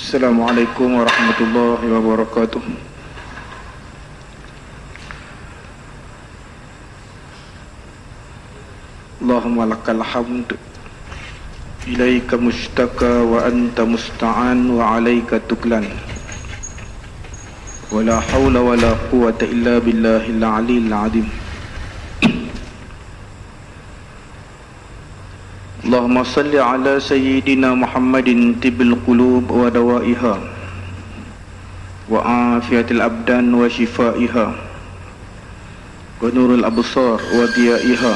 Assalamualaikum warahmatullahi wabarakatuh. Allahumma lakal hamd, ilaika mushtaka wa anta musta'an wa alaika tuklan, wa la hawla wa la quwata illa billahil aliyil azim. Allahumma salli ala sayyidina Muhammadin tibbil qulub wa dawaiha wa afiyatil abdan wa shifaiha wa nurul absar wa diyaiha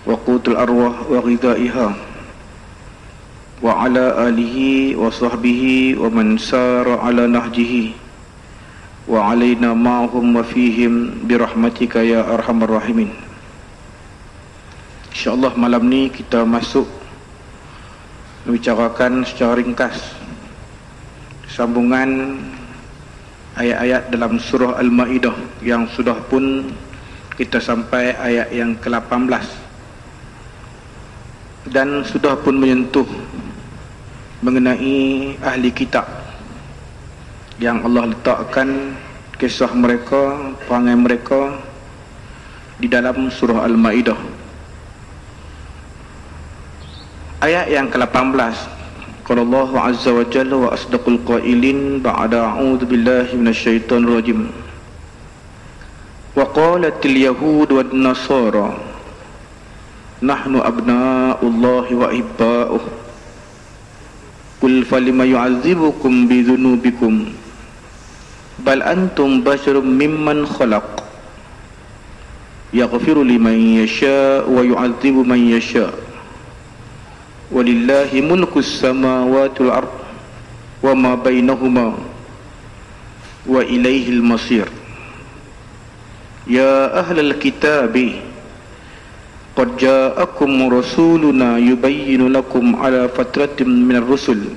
wa qutul arwah wa ghidaiha wa ala alihi wa sahbihi wa man sara ala nahjihi wa alaina ma'hum wa fihim birahmatika ya arhamar rahimin. InsyaAllah malam ni kita masuk membicarakan secara ringkas sambungan ayat-ayat dalam surah Al-Ma'idah yang sudah pun kita sampai ayat yang ke-18 dan sudah pun menyentuh mengenai ahli kitab yang Allah letakkan kisah mereka, perangai mereka di dalam surah Al-Ma'idah. Ayat yang ke-18, qala Allah azza wa jalla wa asdaqul qailin ba'da a'udzu billahi minasyaitonir rajim. Wa qalatil yahud wan nasara nahnu abna'ullahi wa ibba'uh. Qul falima yu'adzibukum bi dzunubikum bal antum basyarum mimman khalaq. Yaghfiru liman yasha' wa yu'adzibu man yasha'. Walillahi mulkus samawati wal ard wa ma bainahuma wa ilaihil masir. Ya ahlal kitabi qad ja'akum rasuluna yubayyinu lakum ala fatratin minar rusul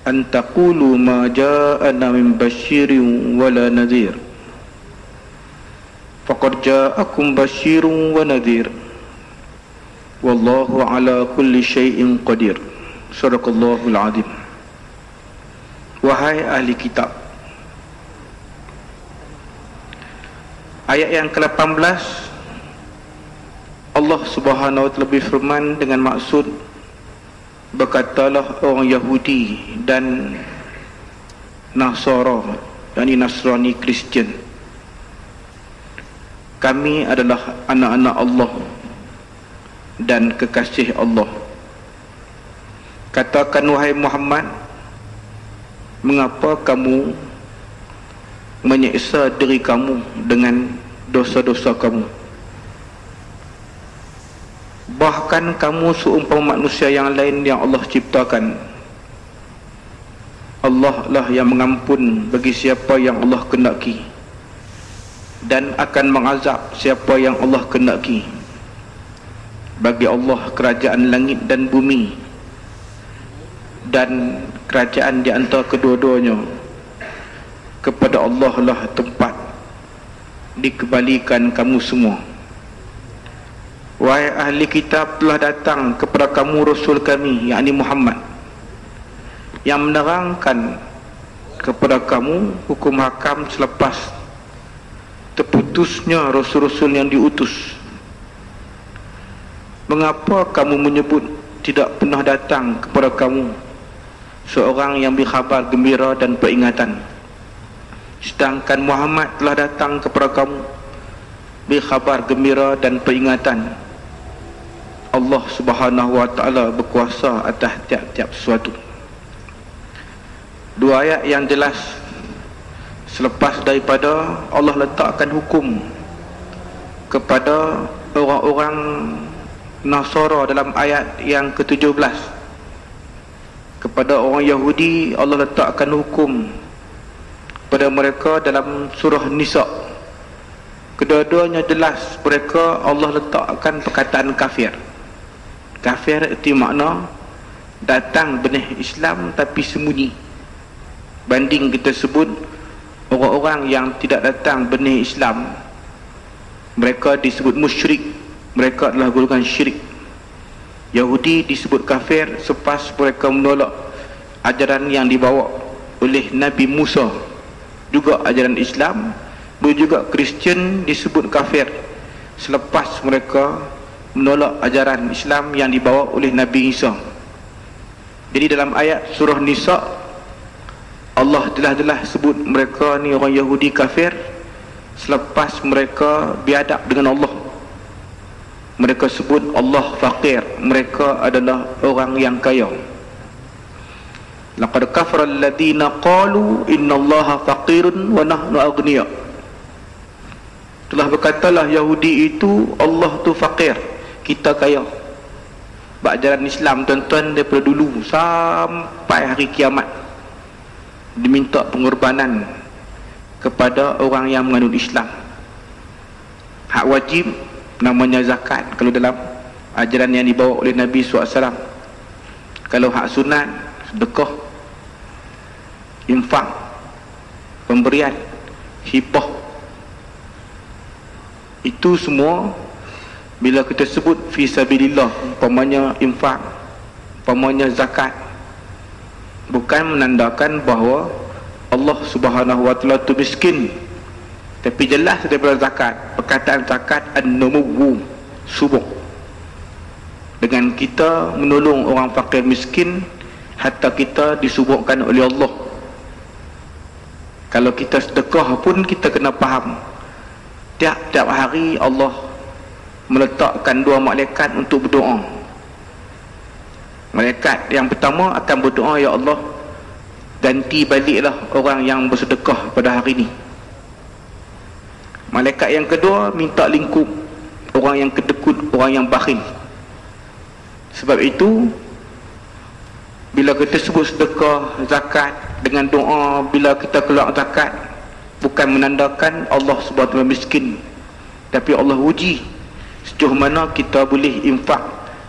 an taqulu ma ja'ana min basyirin wala nadhir. Faqad ja'akum basyirun wa nadhir. Wallahu ala kulli syai'in qadir. Sadaqallahul azim. Wahai ahli kitab, ayat yang ke-18 Allah subhanahu wa ta'ala berfirman dengan maksud, berkatalah orang Yahudi dan Nasara, yakni Nasrani Kristian, kami adalah anak-anak Allah dan kekasih Allah. Katakan wahai Muhammad, mengapa kamu menyiksa diri kamu dengan dosa-dosa kamu? Bahkan kamu seumpama manusia yang lain yang Allah ciptakan. Allah lah yang mengampun bagi siapa yang Allah kendaki dan akan mengazab siapa yang Allah kendaki. Bagi Allah kerajaan langit dan bumi dan kerajaan di antara kedua-duanya. Kepada Allah lah tempat dikembalikan kamu semua. Wahai ahli kitab, telah datang kepada kamu Rasul kami, yakni Muhammad, yang menerangkan kepada kamu hukum hakam selepas terputusnya Rasul-Rasul yang diutus. Mengapa kamu menyebut tidak pernah datang kepada kamu seorang yang berkhabar gembira dan peringatan, sedangkan Muhammad telah datang kepada kamu berkhabar gembira dan peringatan? Allah subhanahu wa ta'ala berkuasa atas tiap-tiap sesuatu. Dua ayat yang jelas selepas daripada Allah letakkan hukum kepada orang-orang Nasara dalam ayat yang ke-17. Kepada orang Yahudi Allah letakkan hukum kepada mereka dalam surah Nisa. Kedua-duanya jelas mereka Allah letakkan perkataan kafir. Kafir itu makna datang benih Islam tapi sembunyi. Banding kita sebut orang-orang yang tidak datang benih Islam, mereka disebut musyrik. Mereka adalah golongan syirik. Yahudi disebut kafir selepas mereka menolak ajaran yang dibawa oleh Nabi Musa, juga ajaran Islam. Boleh juga Kristian disebut kafir selepas mereka menolak ajaran Islam yang dibawa oleh Nabi Isa. Jadi dalam ayat surah Nisa, Allah jelas-jelas sebut mereka ni orang Yahudi kafir selepas mereka biadab dengan Allah. Mereka sebut Allah faqir, mereka adalah orang yang kaya. Laqad kafara alladhina qalu innallaha faqirun wa nahnu aghniya. Telah berkatalah Yahudi itu Allah tu faqir, kita kaya. Ajaran Islam tuan-tuan daripada dulu sampai hari kiamat diminta pengorbanan kepada orang yang menganut Islam. Hak wajib namanya zakat kalau dalam ajaran yang dibawa oleh Nabi SAW. Kalau hak sunat, sedekah, infak, pemberian, hibah, itu semua bila kita sebut fi sabilillah, umpamanya infak, umpamanya zakat, bukan menandakan bahawa Allah Subhanahu wa taala tu miskin. Tapi jelas daripada zakat, perkataan zakat an-numuwu, subuk. Dengan kita menolong orang fakir miskin, hatta kita disubukkan oleh Allah. Kalau kita sedekah pun kita kena faham, tiap-tiap hari Allah meletakkan dua malaikat untuk berdoa. Malaikat yang pertama akan berdoa, ya Allah, ganti baliklah orang yang bersedekah pada hari ini. Malaikat yang kedua minta lingkup orang yang kedekut, orang yang bakhil. Sebab itu bila kita sebut sedekah, zakat dengan doa, bila kita keluar zakat, bukan menandakan Allah SWT miskin, tapi Allah uji sejauh mana kita boleh infak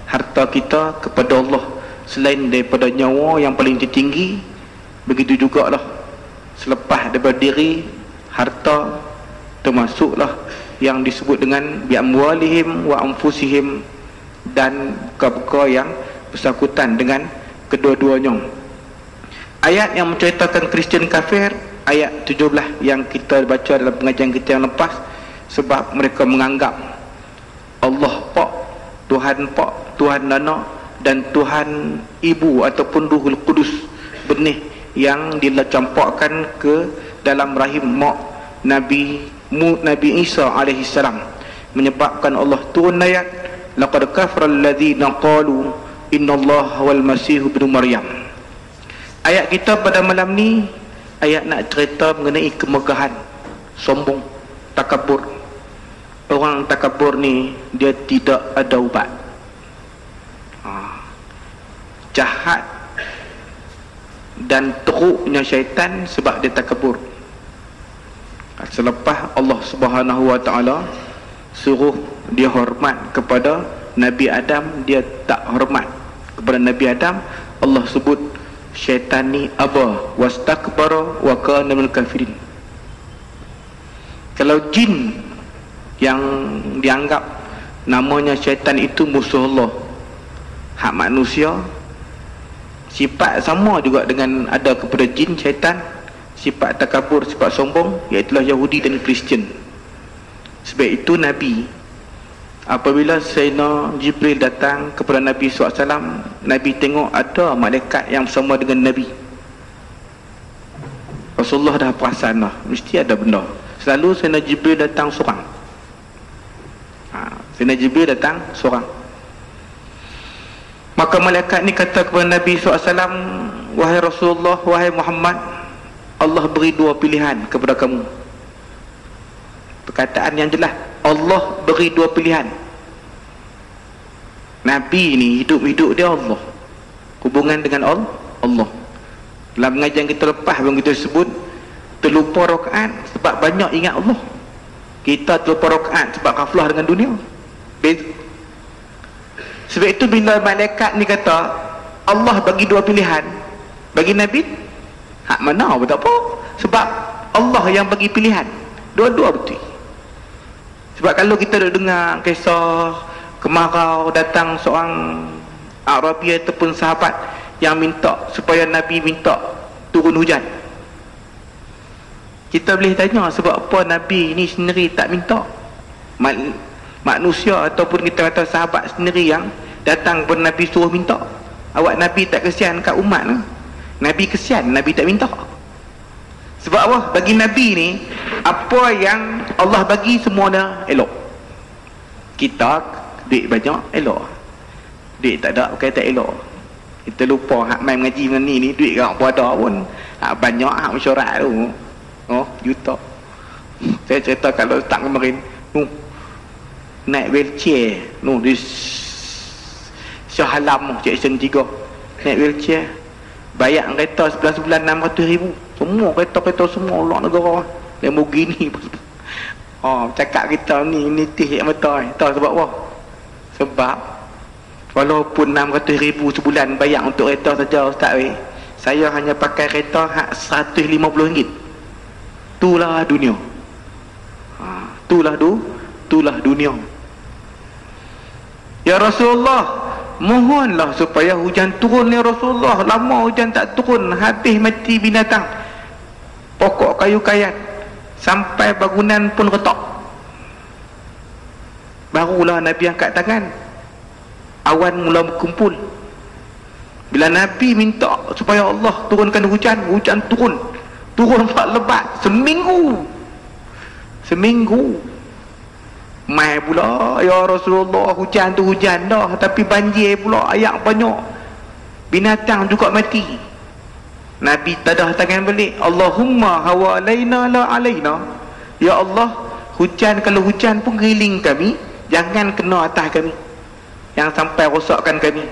harta kita kepada Allah selain daripada nyawa yang paling tertinggi. Begitu jugalah selepas daripada diri, harta termasuklah yang disebut dengan bi'amwalihim wa anfusihim, dan perkara yang bersangkutan dengan kedua-duanya. Ayat yang menceritakan Kristian kafir, ayat 17 yang kita baca dalam pengajian kita yang lepas. Sebab mereka menganggap Allah Pak, Tuhan Pak, Tuhan Anak dan Tuhan Ibu ataupun Ruhul Kudus, benih yang dicampakkan ke dalam rahim mak Nabi Isa alaihissalam, menyebabkan Allah turun ayat laqad kafara alladhina qalu innallaha wal masih ibnu Maryam. Ayat kita pada malam ni ayat nak cerita mengenai kemegahan, sombong, takabur. Orang takabur ni dia tidak ada ubat. Jahat dan teruknya syaitan sebab dia takabur. Selepas Allah Subhanahu wa taala suruh dia hormat kepada Nabi Adam, dia tak hormat kepada Nabi Adam. Allah sebut syaitan ni aba wastakbara wa kana minal kafirin. Kalau jin yang dianggap namanya syaitan itu musuh Allah, hak manusia sifat sama juga dengan ada kepada jin, syaitan, sifat takabur, sifat sombong, iaitulah Yahudi dan Kristian. Sebab itu Nabi, apabila Sayyidina Jibril datang kepada Nabi SAW, Nabi tengok ada malaikat yang sama dengan Nabi. Rasulullah dah perasan lah, mesti ada benda. Selalu Sayyidina Jibril datang seorang. Sayyidina Jibril datang seorang. Maka malaikat ni kata kepada Nabi SAW, wahai Rasulullah, wahai Muhammad, Allah beri dua pilihan kepada kamu. Perkataan yang jelas, Allah beri dua pilihan. Nabi ni hidup-hidup dia Allah, hubungan dengan Allah. Dalam pengajian kita lepas pun kita sebut terlupa rakaat sebab banyak ingat Allah. Kita terlupa rakaat sebab ghaflah dengan dunia. Beza. Sebab itu bila malaikat ni kata Allah bagi dua pilihan, bagi Nabi hak mana pun tak apa, sebab Allah yang bagi pilihan, dua-dua betul. Sebab kalau kita dengar kisah kemarau datang seorang Arabi ataupun sahabat yang minta supaya Nabi minta turun hujan? Kita boleh tanya sebab apa Nabi ni sendiri tak minta. Manusia ataupun kita kata sahabat sendiri yang datang kepada Nabi suruh minta. Awak Nabi tak kesian kat umat ni? Nabi kesian, Nabi tak minta. Sebab apa? Bagi Nabi ni, apa yang Allah bagi semuanya elok. Kita duit banyak elok, duit tak ada bukan tak elok. Kita lupa hak main mengaji dengan ni duit kan apa ada pun. Hak banyak hak mesyuarat tu. Juta. Saya cerita kalau tak kemarin naik wheelchair di Shah Alam Jackson 3, naik wheelchair bayar kereta 11 bulan 600,000. Semua kereta-kereta semua luar negara, Lamborghini. Cakap kita ni tih yang betul. Tahu sebab apa? Sebab walaupun 600,000 sebulan bayar untuk kereta saja Ustaz, saya hanya pakai kereta hak RM150. Itulah dunia. Itulah dunia. Ya Rasulullah, mohonlah supaya hujan turun ya Rasulullah. Lama hujan tak turun, habis mati binatang, pokok kayu kayat, sampai bangunan pun retak. Barulah Nabi angkat tangan, awan mula berkumpul. Bila Nabi minta supaya Allah turunkan hujan, hujan turun 4 lebat seminggu. Mai pula ya Rasulullah, hujan tu hujan dah, tapi banjir pula, ayak banyak, binatang juga mati. Nabi tadah tangan balik, Allahumma hawalaina la alaina. Ya Allah, hujan kalau hujan pun keliling kami, jangan kena atas kami, yang sampai rosakkan kami.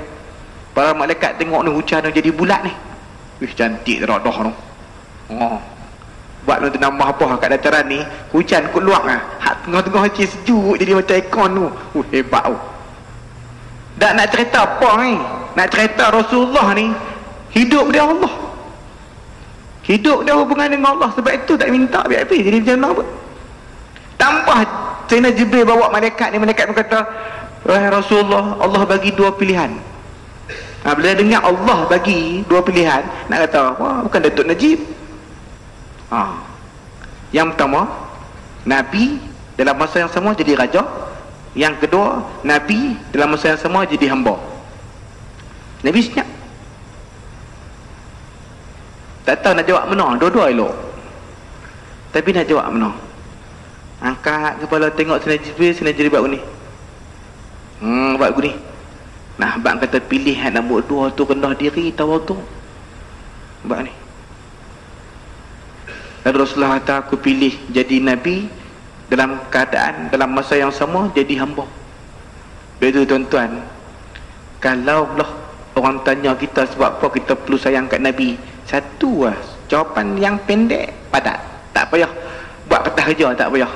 Para malaikat tengok ni hujan jadi bulat ni. Cantik dah tu. Buat nak nambah apa kat dataran ni, hujan kot luak lah. Hak tengah-tengah macam sejuk jadi macam ikon tu. Hebat tu. Tak nak cerita apa ni, nak cerita Rasulullah ni hidup dia Allah, hidup dia hubungan dengan Allah. Sebab itu tak minta biar-biar jadi macam mana pun. Tambah Sayyidina Jibril bawa malaikat ni, malaikat berkata, wahai Rasulullah, Allah bagi 2 pilihan. Bila dengar Allah bagi 2 pilihan, nak kata, wah, bukan Datuk Najib. Yang pertama, Nabi dalam masa yang sama jadi raja. Yang kedua, Nabi dalam masa yang sama jadi hamba. Nabi senyap, tak tahu nak jawab mana. Dua-dua elok, tapi nak jawab mana. Angkat kepala tengok Sayyidina Jibril buat ni. Buat gini. Nah, abang kata pilih nombor 2 tu, rendah diri, tawaduk. Buat ni. Lalu Rasulullah kata, aku pilih jadi Nabi dalam keadaan dalam masa yang sama jadi hamba. Begitu tuan-tuan, kalau lah orang tanya kita sebab apa kita perlu sayang kat Nabi, satu lah jawapan yang pendek, padat. Tak payah buat kertas kerja, tak payah.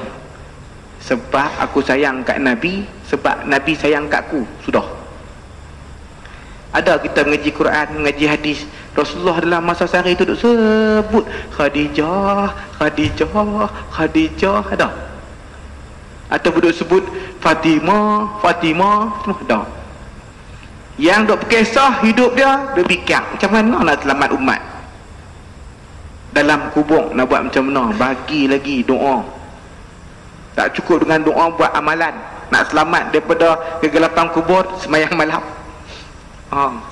Sebab aku sayang kat Nabi, sebab Nabi sayang kat aku, sudah. Ada kita mengaji Quran, mengaji hadis, Rasulullah dalam masa sehari itu duduk sebut Khadijah, Khadijah, Khadijah, ada. Atau duduk sebut Fatimah, Fatimah, semua ada. Yang duk berkisah hidup dia, dia fikir macam mana nak selamat umat. Dalam kubur nak buat macam mana, bagi lagi doa. Tak cukup dengan doa, buat amalan. Nak selamat daripada kegelapan kubur, semayang malam.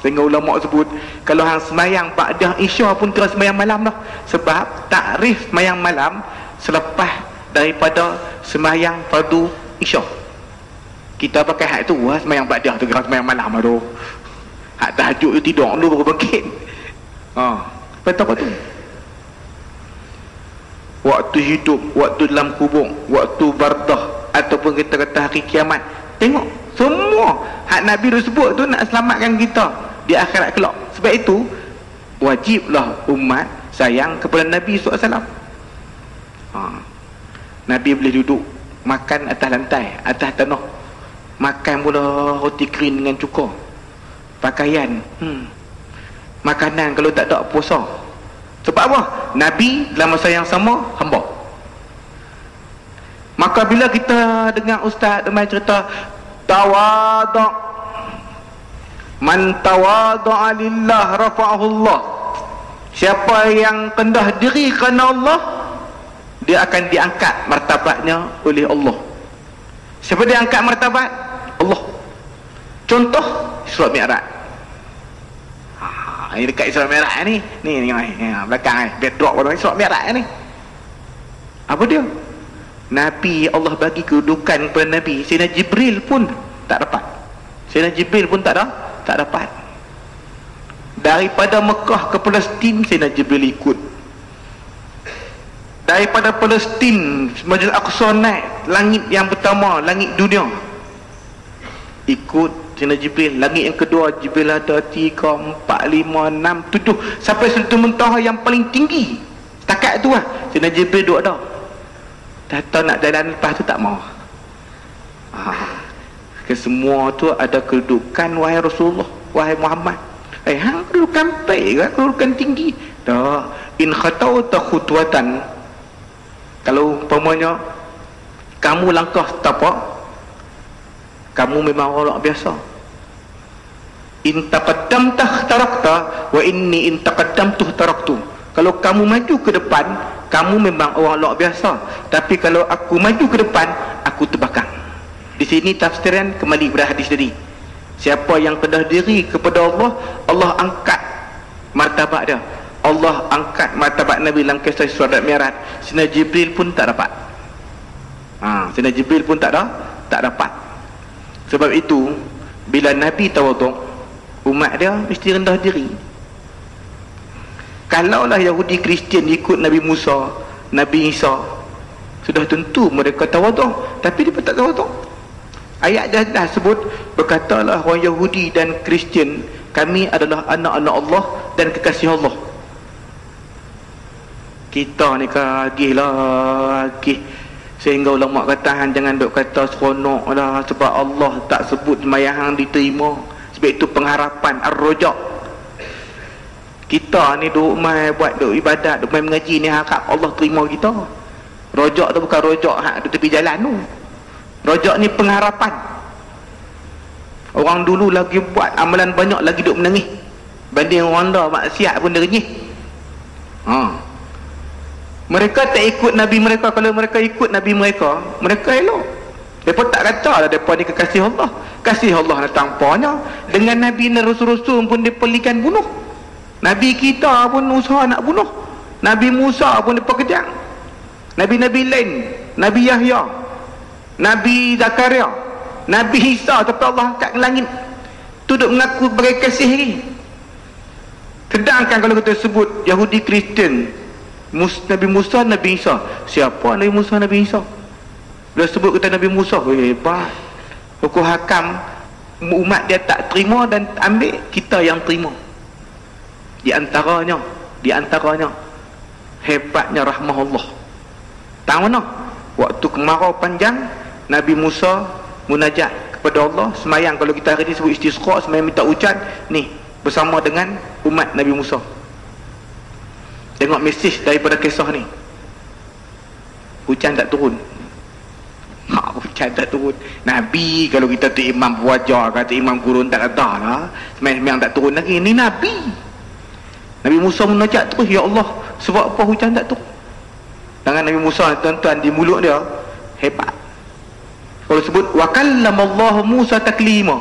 Sehingga ulama sebut, kalau hang semayang ba'dah isya pun kira semayang malam dah. Sebab takrif semayang malam selepas daripada semayang fardu isya. Kita pakai hak tu, semayang ba'dah tu kira semayang malam tu. Hak tahajud tu tidur dulu baru bangkit. Betul apa tu? Waktu hidup, waktu dalam kubur, waktu bardah, ataupun kita kata hari kiamat. Tengok, semua hak Nabi tu sebut tu nak selamatkan kita di akhirat kelak. Sebab itu wajiblah umat sayang kepada Nabi SAW. Nabi boleh duduk makan atas lantai, atas tanah, makan pula roti kering dengan cuka, pakaian, makanan kalau tak ada puasa. Sebab apa? Nabi dalam masa yang sama hamba. Maka bila kita dengar ustaz demai cerita tawaduk, Man tawadha'a lillah rafa'ahu Allah. Siapa yang rendah diri kerana Allah, dia akan diangkat martabatnya oleh Allah. Siapa dia angkat martabat? Allah. Contoh Isra Mi'raj. Ini dekat Isra Mi'raj ni. Ni belakang ni, backdrop orang Isra Mi'raj ni. Apa dia? Nabi, Allah bagi kedudukan kepada Nabi. Sayyidina Jibril pun tak dapat. Sayyidina Jibril pun tak dapat. Daripada Mekah ke Palestin, Sayyidina Jibril ikut. Daripada Palestin, Masjid Al-Aqsa naik langit yang pertama, langit dunia, ikut Sayyidina Jibril. Langit yang kedua, Jibril ada 3, 4, 5, 6, 7 sampai Sidratul Muntaha yang paling tinggi. Setakat tu lah Sayyidina Jibril duduk ada. Kata nak jalan lepas tu tak mau. Kesemua tu ada kedudukan, wahai Rasulullah, wahai Muhammad. Hang kedudukan baik kan, kedudukan tinggi. Dah, in khatauta khutwatan, kalau umpamanya kamu langkah setapak, kamu memang orang biasa. In taqaddamta tarakta wa inni in taqaddamtu taraktu. Kalau kamu maju ke depan, kamu memang orang luar biasa. Tapi kalau aku maju ke depan, aku terbakar. Di sini tafsiran kembali kepada hadis tadi. Siapa yang rendah diri kepada Allah, Allah angkat martabat dia. Allah angkat martabat Nabi dalam kisah Isra dan Mi'raj. Sayyidina Jibril pun tak dapat. Sayyidina Jibril pun tak dapat. Sebab itu bila Nabi tawaduk, umat dia mesti rendah diri. Kalaulah Yahudi Kristian ikut Nabi Musa, Nabi Isa, sudah tentu mereka tawaduk, tapi dia tak tawaduk. Ayat dah sebut, berkatalah orang Yahudi dan Kristian, kami adalah anak-anak Allah dan kekasih Allah. Kita ni kagihlah, sehingga ulama kata jangan duk kata seronok lah sebab Allah tak sebut sembahyang diterima. Sebab itu pengharapan ar-rojak. Kita ni duk mai buat duk ibadat, duk mai mengaji ni harap Allah terima kita. Rojak tu bukan rojak hak di tepi jalan tu. Rojak ni pengharapan. Orang dulu lagi buat amalan banyak lagi duk menangis, banding orang dah maksiat pun dia renyih. Mereka tak ikut Nabi mereka. Kalau mereka ikut Nabi mereka, mereka elok. Mereka tak kata lah mereka ni kekasih Allah. Kasih Allah nak tampaknya. Dengan Nabi dan Rasul-Rasul pun dia pelikan bunuh. Nabi kita pun usaha nak bunuh. Nabi Musa pun dia kejang. Nabi-Nabi lain, Nabi Yahya, Nabi Zakaria, Nabi Isa, tapi Allah angkat ke langit tu duk mengaku sebagai kasih lagi. Sedangkan kalau kita sebut Yahudi Kristian, Nabi Musa, Nabi Isa, siapa Nabi Musa, Nabi Isa? Bila sebut kita Nabi Musa, hebat. Hukum hakam umat dia tak terima dan ambil, kita yang terima. Di antaranya hebatnya rahmah Allah. Tahu mana? Waktu kemarau panjang, Nabi Musa munajat kepada Allah, semayang. Kalau kita hari ni sebut istisqa, semayang minta hujan ni bersama dengan umat Nabi Musa. Tengok mesej daripada kisah ni. Hujan tak turun. Hujan tak turun. Nabi, kalau kita tu imam wajar, kata imam kurun tak kata lah, semayang tak turun lagi. Ni Nabi. Nabi Musa munajat terus, ya Allah, sebab apa hujan tak turun? Tangan Nabi Musa, tuan-tuan, di mulut dia hebat. Kalau sebut wa kallamallahu Musa taklima,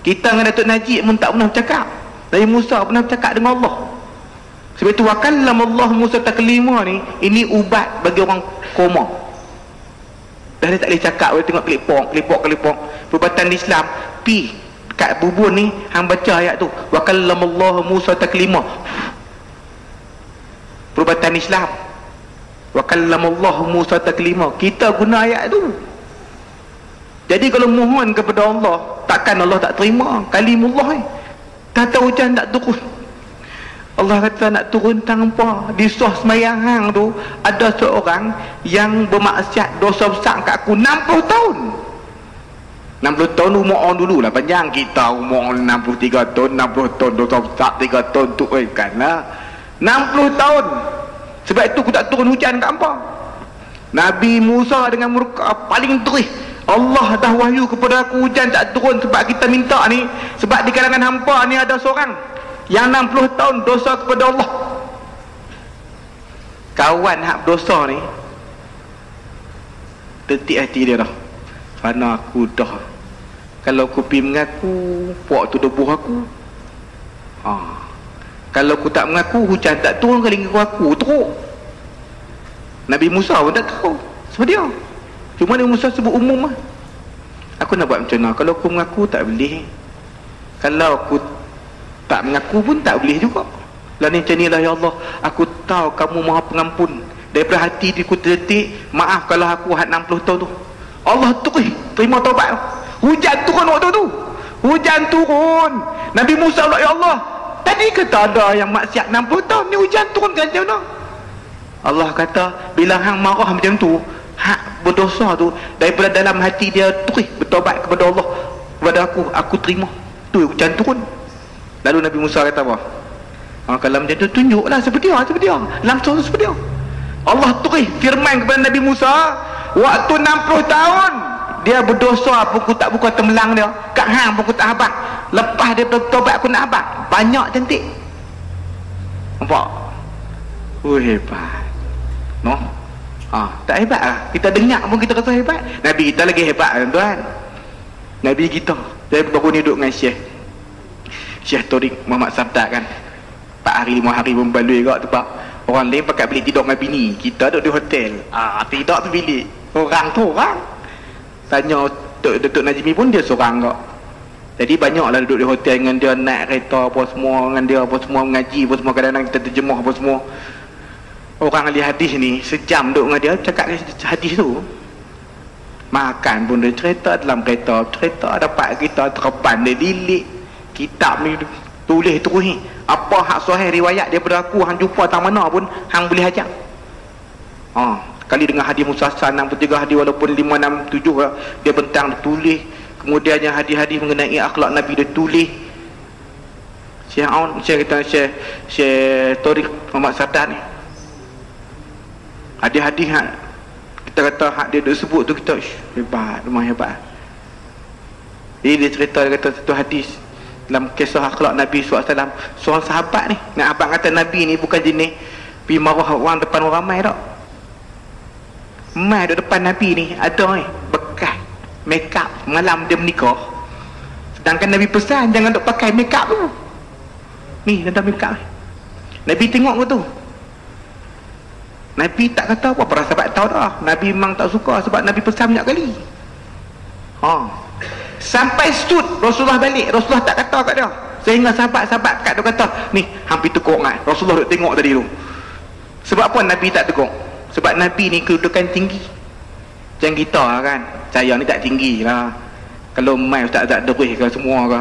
kita dengan Datuk Najib pun tak pernah bercakap. Nabi Musa pernah bercakap dengan Allah. Sebab itu wa kallamallahu Musa taklima ni, ini ubat bagi orang koma. Dah dia tak boleh cakap, boleh tengok kelipok. Perubatan Islam pi kat bubur ni, hang baca ayat tu, wa kallamallahu Musa taklima. Perubatan Islam, wa kallamallahu Musa taklima, kita guna ayat tu. Jadi kalau mohon kepada Allah, takkan Allah tak terima kalimullah ni. Kata hujan tak turun, Allah kata nak turun tanpa. Di sah semayang hang tu ada seorang yang bermaksiat dosa besar kat aku 60 tahun. 60 tahun umur orang dulu lah, panjang kita umur 63 tahun, 60 tahun dosa besar 3 tahun tu kan lah. 60 tahun. Sebab itu aku tak turun hujan kat apa. Nabi Musa dengan murka paling terih, Allah dah wahyu kepada aku hujan tak turun sebab kita minta ni, sebab di kalangan hampa ni ada seorang yang 60 tahun dosa kepada Allah. Kawan hak berdosa ni detik hati dia dah, mana aku dah, kalau aku pergi mengaku puak tu debuh aku, kalau aku tak mengaku hujan tak turun kali aku teruk. Nabi Musa pun tak tahu sebab dia, cuma Nabi Musa sebut umum lah. Aku nak buat macam mana? Kalau aku mengaku tak boleh, kalau aku tak mengaku pun tak boleh juga. Lain macam ni lah, ya Allah, aku tahu kamu maha pengampun. Daripada hati aku terdetik, maaf kalau aku had 60 tahun tu. Allah terima taubat. Hujan turun waktu tu, hujan turun. Nabi Musa pula, ya Allah, tadi kata ada yang maksiat 60 tahun ni, hujan turun kan macam mana? Allah kata, bila hang marah macam tu, hak berdosa tu daripada dalam hati dia terus bertobat kepada Allah, kepada aku terima tu, hujan turun. Lalu Nabi Musa kata apa? Kalau macam tu tunjuklah seperti dia langsung seperti dia. Allah terus firman kepada Nabi Musa, waktu 60 tahun dia berdosa, aku tak buka temelang dia kat hang pun aku tak habaq. Lepas dia bertobat aku nak habaq banyak cantik. Nampak? Hebat no? Tak hebat lah, kita dengar pun kita rasa hebat. Nabi kita lagi hebat tuan. Nabi kita, saya baru ni duduk dengan Syekh Torik Muhammad Sabda kan, 4 hari 5 hari pun balui kat tempat. Orang lain pakai bilik tidur dengan bini, kita duduk di hotel, tidur tu bilik orang tu orang. Tanya Datuk Najmi pun dia seorang kak. Jadi banyaklah duduk di hotel dengan dia, naik kereta apa semua dengan dia, apa semua mengaji apa semua, kadang-kadang kita terjemah apa semua. Orang ahli hadis ni sejam duduk dengan dia cakap hadis tu. Makan pun dia cerita dalam kereta, cerita dapat kita terpan dia lilik kitab ni, tulis terus ni apa hak sahih riwayat daripada aku, hang jumpa tang mana pun hang boleh ajak. Kali dengan hadis Musasan 63 hadis, walaupun 567 dia bentang dia tulis. Kemudiannya hadis-hadis mengenai akhlak Nabi dia tulis. Syekh Torik Muhammad Sadat ni, hadis-hadis kita kata hak dia sebut tu, kita hebat, memang hebat. Jadi dia cerita, dia kata satu hadis dalam kisah akhlak Nabi SAW, seorang sahabat ni, nak abang kata Nabi ni bukan jenis pergi marah orang depan orang ramai tak. Mai di depan Nabi ni ada bekas make up malam dia menikah, sedangkan Nabi pesan jangan duk pakai make up tu. Ni ada make up ni. Nabi tengok ke tu, Nabi tak kata apa, para sahabat tahu dah Nabi memang tak suka sebab Nabi pesan banyak kali. Sampai stud Rasulullah balik, Rasulullah tak kata kat dia, sehingga sahabat-sahabat kat dia kata, ni hampir tekuk kan Rasulullah duk tengok tadi tu. Sebab apa Nabi tak tekuk? Sebab Nabi ni kedudukan tinggi. Macam kita kan, saya ni tak tinggi lah. Kalau mai ustaz-ustaz derih ke semua ke,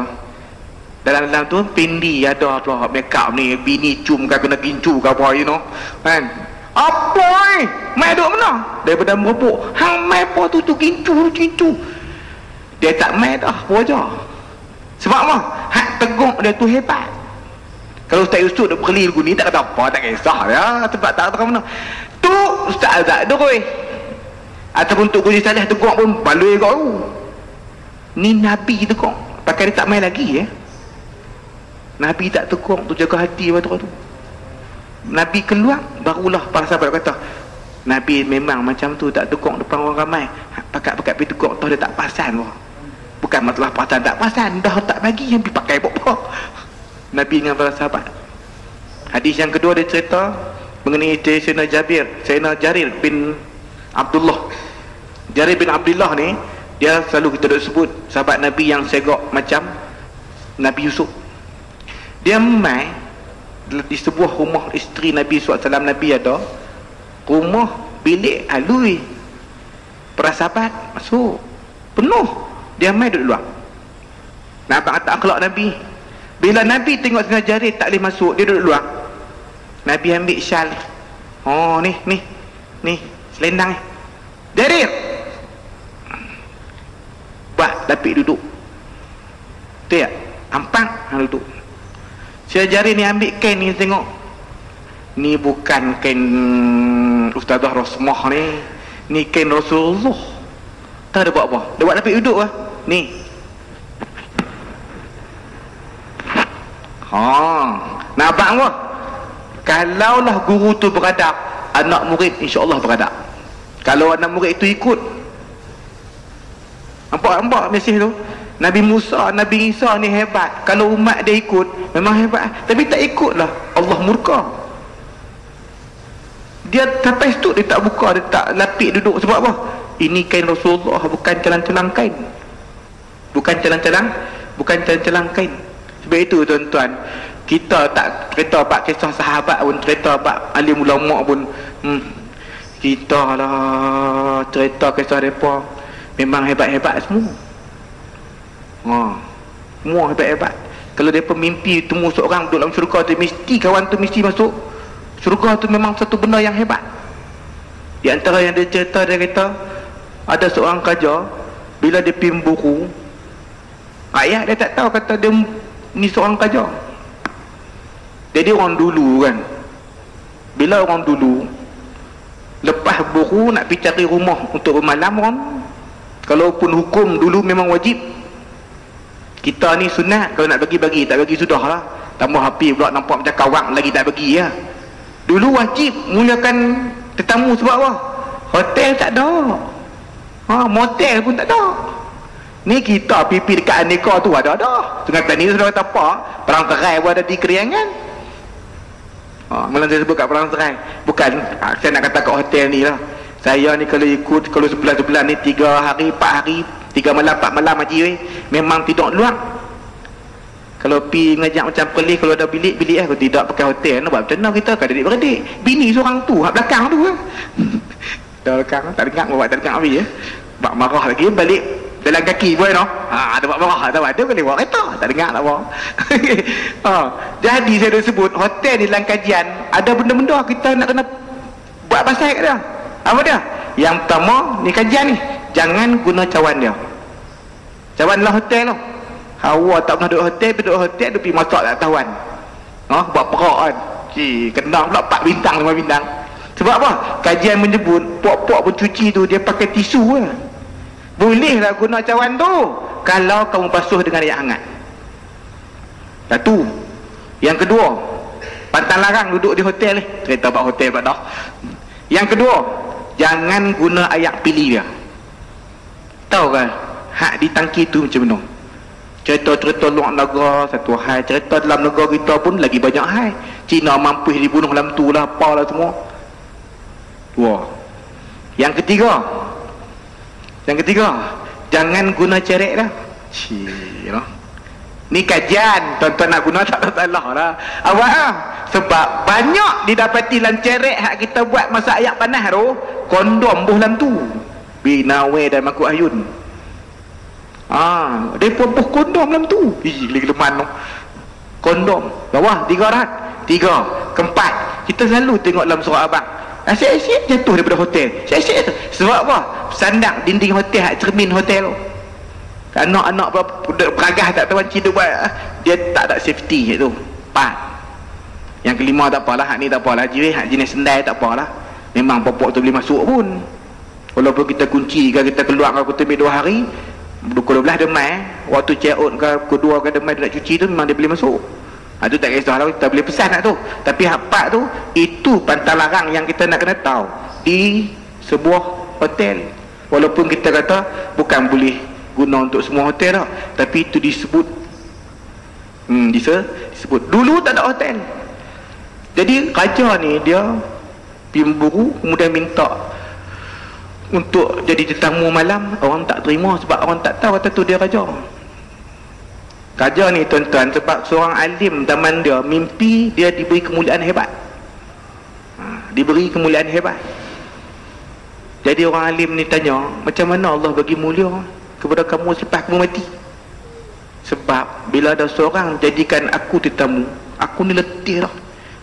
dalam tu pindi ada pula make up ni, bini cum ke kena gincu ke apa, you know kan. Apa ni mai duk mana daripada merupuk, hang mai apa tu gincu. Dia tak mai dah wajah. Sebab apa? Hak teguk dia tu hebat. Kalau Ustaz Yusuf dia berli lagu ni tak kata apa, tak kisah ya, sebab tak tahu mana tu Ustaz Azad deroi ataupun Tok Guji Saleh teguk pun baloi kau. Ni Nabi teguk pakai dia tak mai lagi Nabi tak teguk tu, jaga hati waktu tu. Nabi keluar barulah para sahabat kata, Nabi memang macam tu, tak teguk depan orang ramai, pakat-pakat pergi teguk tu dia tak pasan. Bukan masalah pasan tak pasan, dah tak bagi yang pergi pakai apa. Nabi dengan para sahabat. Hadis yang kedua dia cerita mengenai Sayyidina Jarir bin Abdullah. Jarir bin Abdullah ni, dia selalu kita sebut sahabat Nabi yang segok macam Nabi Yusuf. Dia mai di sebuah rumah isteri Nabi SAW. Nabi ada rumah bilik halui, para sahabat masuk penuh, dia mai duduk luar. Nak kata akhlak Nabi, bila Nabi tengok Sayyidina Jarir tak boleh masuk, dia duduk luar, Nabi ambil syal, ni selendang ni, Jarir lapik duduk tu ya, ampang duduk. Syekh Jarir ni ambil kain ni, tengok ni bukan kain Ustazah Rosmah ni kain Rasulullah. Tahu dia buat apa? Dia buat lapik duduk lah. Ni. Nampak apa? Kalaulah guru tu beradab, anak murid insya-Allah beradab. Kalau anak murid itu ikut. Nampak mesej tu? Nabi Musa, Nabi Isa ni hebat. Kalau umat dia ikut, memang hebat. Tapi tak ikutlah, Allah murka. Dia sampai situ dia tak buka, dia tak lapik duduk. Sebab apa? Ini kain Rasulullah, bukan calang-calang kain. Bukan calang-calang kain. Sebab itu tuan-tuan, kita tak cerita bab kisah sahabat pun, cerita bab alim ulama pun, kita lah cerita kisah mereka memang hebat-hebat semua. Semua hebat-hebat. Kalau mereka mimpi temu seorang duduk dalam syurga tu, mesti kawan tu mesti masuk syurga tu. Memang satu benda yang hebat. Di antara yang dia cerita, dia kata ada seorang raja, bila dia pergi buku, rakyat dia tak tahu kata dia ni seorang raja. Jadi orang dulu kan, bila orang dulu lepas buku nak pergi cari rumah untuk bermalam, orang kalaupun hukum dulu memang wajib. Kita ni sunat, kalau nak bagi-bagi, tak bagi sudah lah. Tambah api pula nampak macam kawang lagi tak bagi ya. Dulu wajib muliakan tetamu. Sebab apa? Hotel tak ada, motel pun tak ada. Ni kita pipi dekat Aneka tu ada. Sungai Petani tu sudah kata apa, Perang Terai pun ada di Keriangan. Malam saya sebut kat Perang Terai. Bukan saya nak kata kat hotel ni lah. Saya ni kalau ikut, kalau sebulan ni 3 hari 4 hari 3 malam 4 malam haji memang tidak luang. Kalau pi ngajak macam Perlis, kalau ada bilik aku tidak pakai hotel. Nampak macam mana kita kan adik-beradik. Bini seorang tu hak belakang tu kan. Dah belakang tak dengar, bawa tak dengar habis ya. Bak marah lagi balik dalam kaki pun no. Ada bak marah tak ada boleh bawa kereta. Tak dengar tak apa. Jadi saya dah sebut hotel di dalam kajian ada benda-benda kita nak kena buat pasal kat dia. Apa dia? Yang pertama ni kajian ni, jangan guna cawan dia. Cawan lah hotel tu. Hawa tak pernah duduk hotel, dia pergi masak tak tahuan. Buat perak kan. Kena pula 4 bintang 5 bintang. Sebab apa? Kajian menyebut puak-puak pencuci tu dia pakai tisu lah. Bolehlah guna cawan tu kalau kamu basuh dengan air hangat. Satu. Yang kedua, pantang larang duduk di hotel ni. Cerita bab hotel pula dah. Yang kedua, jangan guna air pilih dia. Tahu kan hak di tangki tu macam mana? Cerita-cerita luar negara satu hal, cerita dalam negara kita pun lagi banyak hal. Cina mampu dibunuh dalam tu lah, apalah semua. Dua. Yang ketiga, jangan guna cerek dah. Ni kajian, tuan-tuan nak guna tak salah lah. Awak lah. Sebab banyak didapati dalam cerek hak kita buat masa ayat panas tu, kondom buh dalam tu. Binawe dan Makuk Ayun. Dia pun buh kondom dalam tu. Lagi leman tu. Kondom. Bawah 3 rahat. 3, keempat. Kita selalu tengok dalam surah abang. Asyik-asyik jatuh daripada hotel. Asyik-asyik. Sebab apa? Sandak dinding hotel, hak cermin hotel tu. Anak-anak peragah tak tahu cik buat, dia tak ada safety tu. 4. Yang kelima tak apalah, hak ni tak apalah, hak jenis sendai tak apalah. Memang popok tu boleh masuk pun. Walaupun kita kunci ke, kita keluar ke kita ambil 2 hari, pukul 12 demai, waktu check out ke kedua ke demai dia nak cuci tu memang dia boleh masuk. Itu tak kisah lah, kita boleh pesan nak tu. Tapi hak 4 tu, itu pantang larang yang kita nak kena tahu di sebuah hotel. Walaupun kita kata bukan boleh guna untuk semua hotel tak, tapi itu disebut disebut. Dulu tak ada hotel. Jadi raja ni dia pimburu, kemudian minta untuk jadi tetamu malam. Orang tak terima sebab orang tak tahu kata tu dia raja. Raja ni tuan-tuan, sebab seorang alim zaman dia mimpi dia diberi kemuliaan hebat. Diberi kemuliaan hebat. Jadi orang alim ni tanya, macam mana Allah bagi mulia kepada kamu selepas kamu mati? Sebab bila ada seorang jadikan aku tetamu, aku ni letih dah.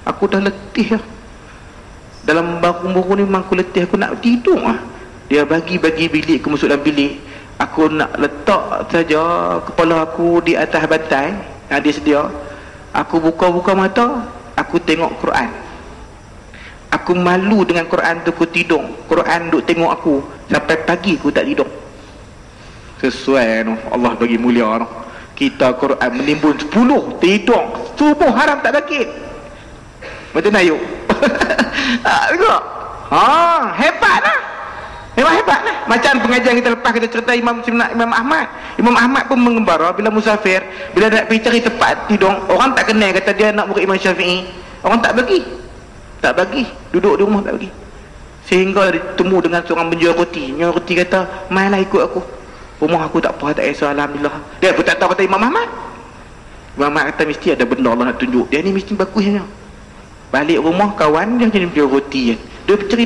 Aku dah letih dah. Dalam baru-baru ni memang aku letih, aku nak tidur lah. Dia bagi-bagi bilik, aku masuk dalam bilik. Aku nak letak saja kepala aku di atas bantai yang dia sedia. Aku buka-buka mata, aku tengok Quran. Aku malu dengan Quran tu, aku tidur. Quran duk tengok aku sampai pagi aku tak tidur. Sesuai no. Allah bagi mulia no. Kita Quran menimbun 10 tidur subuh haram tak bagi. Macam mana yuk? Tengok. Hebat lah. Hebat lah. Macam pengajian kita lepas kita cerita Imam Ahmad. Imam Ahmad pun mengembara bila musafir, bila nak pergi cari tempat tidur, orang tak kenal kata dia nak murid Imam Syafi'i. Orang tak bagi. Tak bagi. Duduk di rumah tak bagi. Sehingga ditemu dengan seorang penjual roti. Penjual roti kata, "Mainlah ikut aku. Rumah aku tak apa, tak kisah, alhamdulillah." Dia pun tak tahu kata Imam Ahmad. Imam Ahmad kata mesti ada benda Allah nak tunjuk. Dia ni mesti bagusnya. Balik rumah kawan dia jadi penjual roti. Dia cari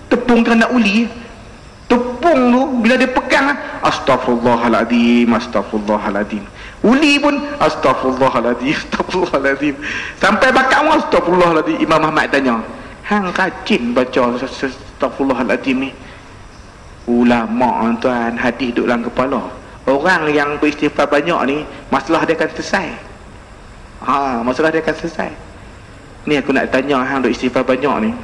tepung kerana uli. Tepung tu bila dia pegang, astagfirullahaladzim, astagfirullahaladzim. Uli pun astagfirullahaladzim, astagfirullahaladzim. Sampai bakar pun astagfirullahaladzim. Imam Ahmad tanya, hang rajin baca astagfirullahaladzim ni? Ulama tuan, hadis duduk dalam kepala. Orang yang beristighfar banyak ni, masalah dia akan selesai. Masalah dia akan selesai. Ni aku nak tanya hang duk istighfar banyak ni,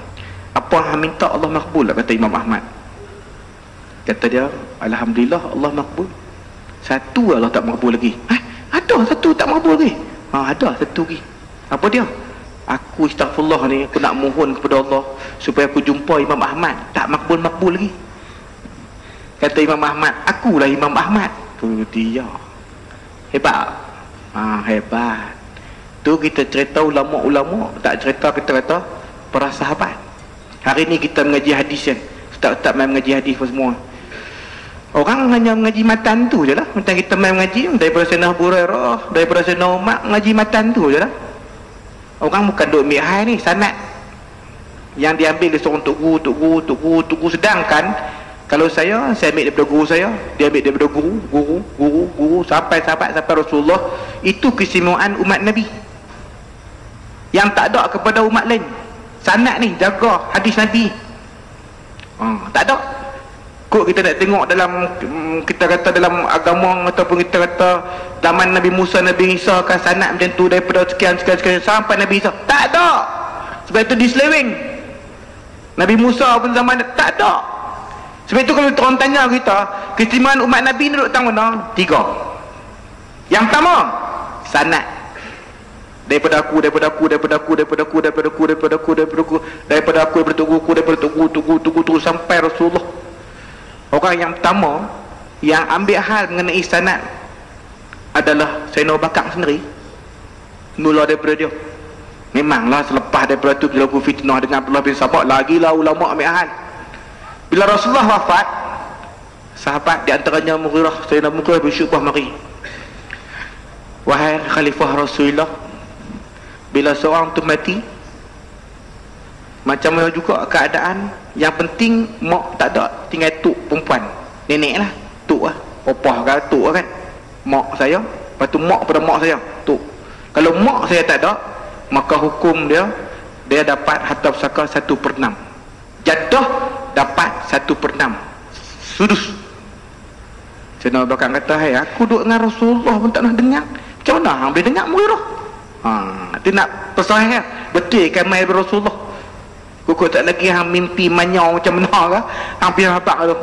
apa hang minta Allah makbul lah, kata Imam Ahmad. Kata dia, alhamdulillah Allah makbul. Satu Allah tak makbul lagi. Ada satu tak makbul lagi. Ada satu lagi. Apa dia? Aku istighfarullah ni, aku nak mohon kepada Allah supaya aku jumpa Imam Ahmad. Tak makbul lagi. Kata Imam Ahmad, akulah Imam Ahmad. Tu dia. Hebat. Hebat. Tu kita cerita ulama-ulama, tak cerita kita kata para sahabat. Hari ni kita mengaji hadis kan. Ustaz-ustaz main mengaji hadis pun semua. Orang hanya mengaji matan tu je lah. Macam kita main mengaji daripada Sayyidina Abu Hurairah, daripada Sayyidina Umar, mengaji matan tu je lah. Orang bukan duk ambil hal ni, sanad yang diambil dia seorang tok guru. Sedangkan kalau saya ambil daripada guru saya, dia ambil daripada guru sampai sahabat, sampai Rasulullah. Itu keistimewaan umat Nabi yang tak ada kepada umat lain. Sanad ni jaga hadis Nabi. Tak ada. Kok kita nak tengok dalam, kita kata dalam agama ataupun kita kata zaman Nabi Musa, Nabi Isa kan sanad macam tu daripada sekian sampai Nabi Isa. Tak ada. Sebab itu diseleweng. Nabi Musa pun zaman tak ada. Sebab itu kalau orang tanya kita, keistimewaan umat Nabi ni duduk tang mana? 3. Yang pertama, sanad. Daripada aku sampai Rasulullah. Orang yang pertama yang ambil hal mengenai sanad adalah Sayyidina Abu Bakar sendiri. Mula daripada dia. Memanglah selepas daripada tu bila aku fitnah dengan Abdullah bin Sabah, lagilah ulama ambil hal. Bila Rasulullah wafat, sahabat di antaranya Mughirah, Sayyidina Mughirah bin Syu'bah mari. Wahai khalifah Rasulullah, bila seorang tu mati, macam mana juga keadaan, yang penting mak tak ada, tinggal tuk perempuan, nenek lah, tuk lah, opah kan, tuk lah kan, mak saya, lepas tu mak pada mak saya, tuk. Kalau mak saya tak ada, maka hukum dia dapat harta pusaka 1/6, jadah dapat 1/6, sudus. Sayyidina Abu Bakar kata, hai, aku duduk dengan Rasulullah pun tak nak dengar, macam mana hang boleh dengar Mughirah? Dia nak persahih betul kan mai Rasulullah. Kukuk tak lagi hang mimpi manyau macam mana ke, hang pergi habaq tu.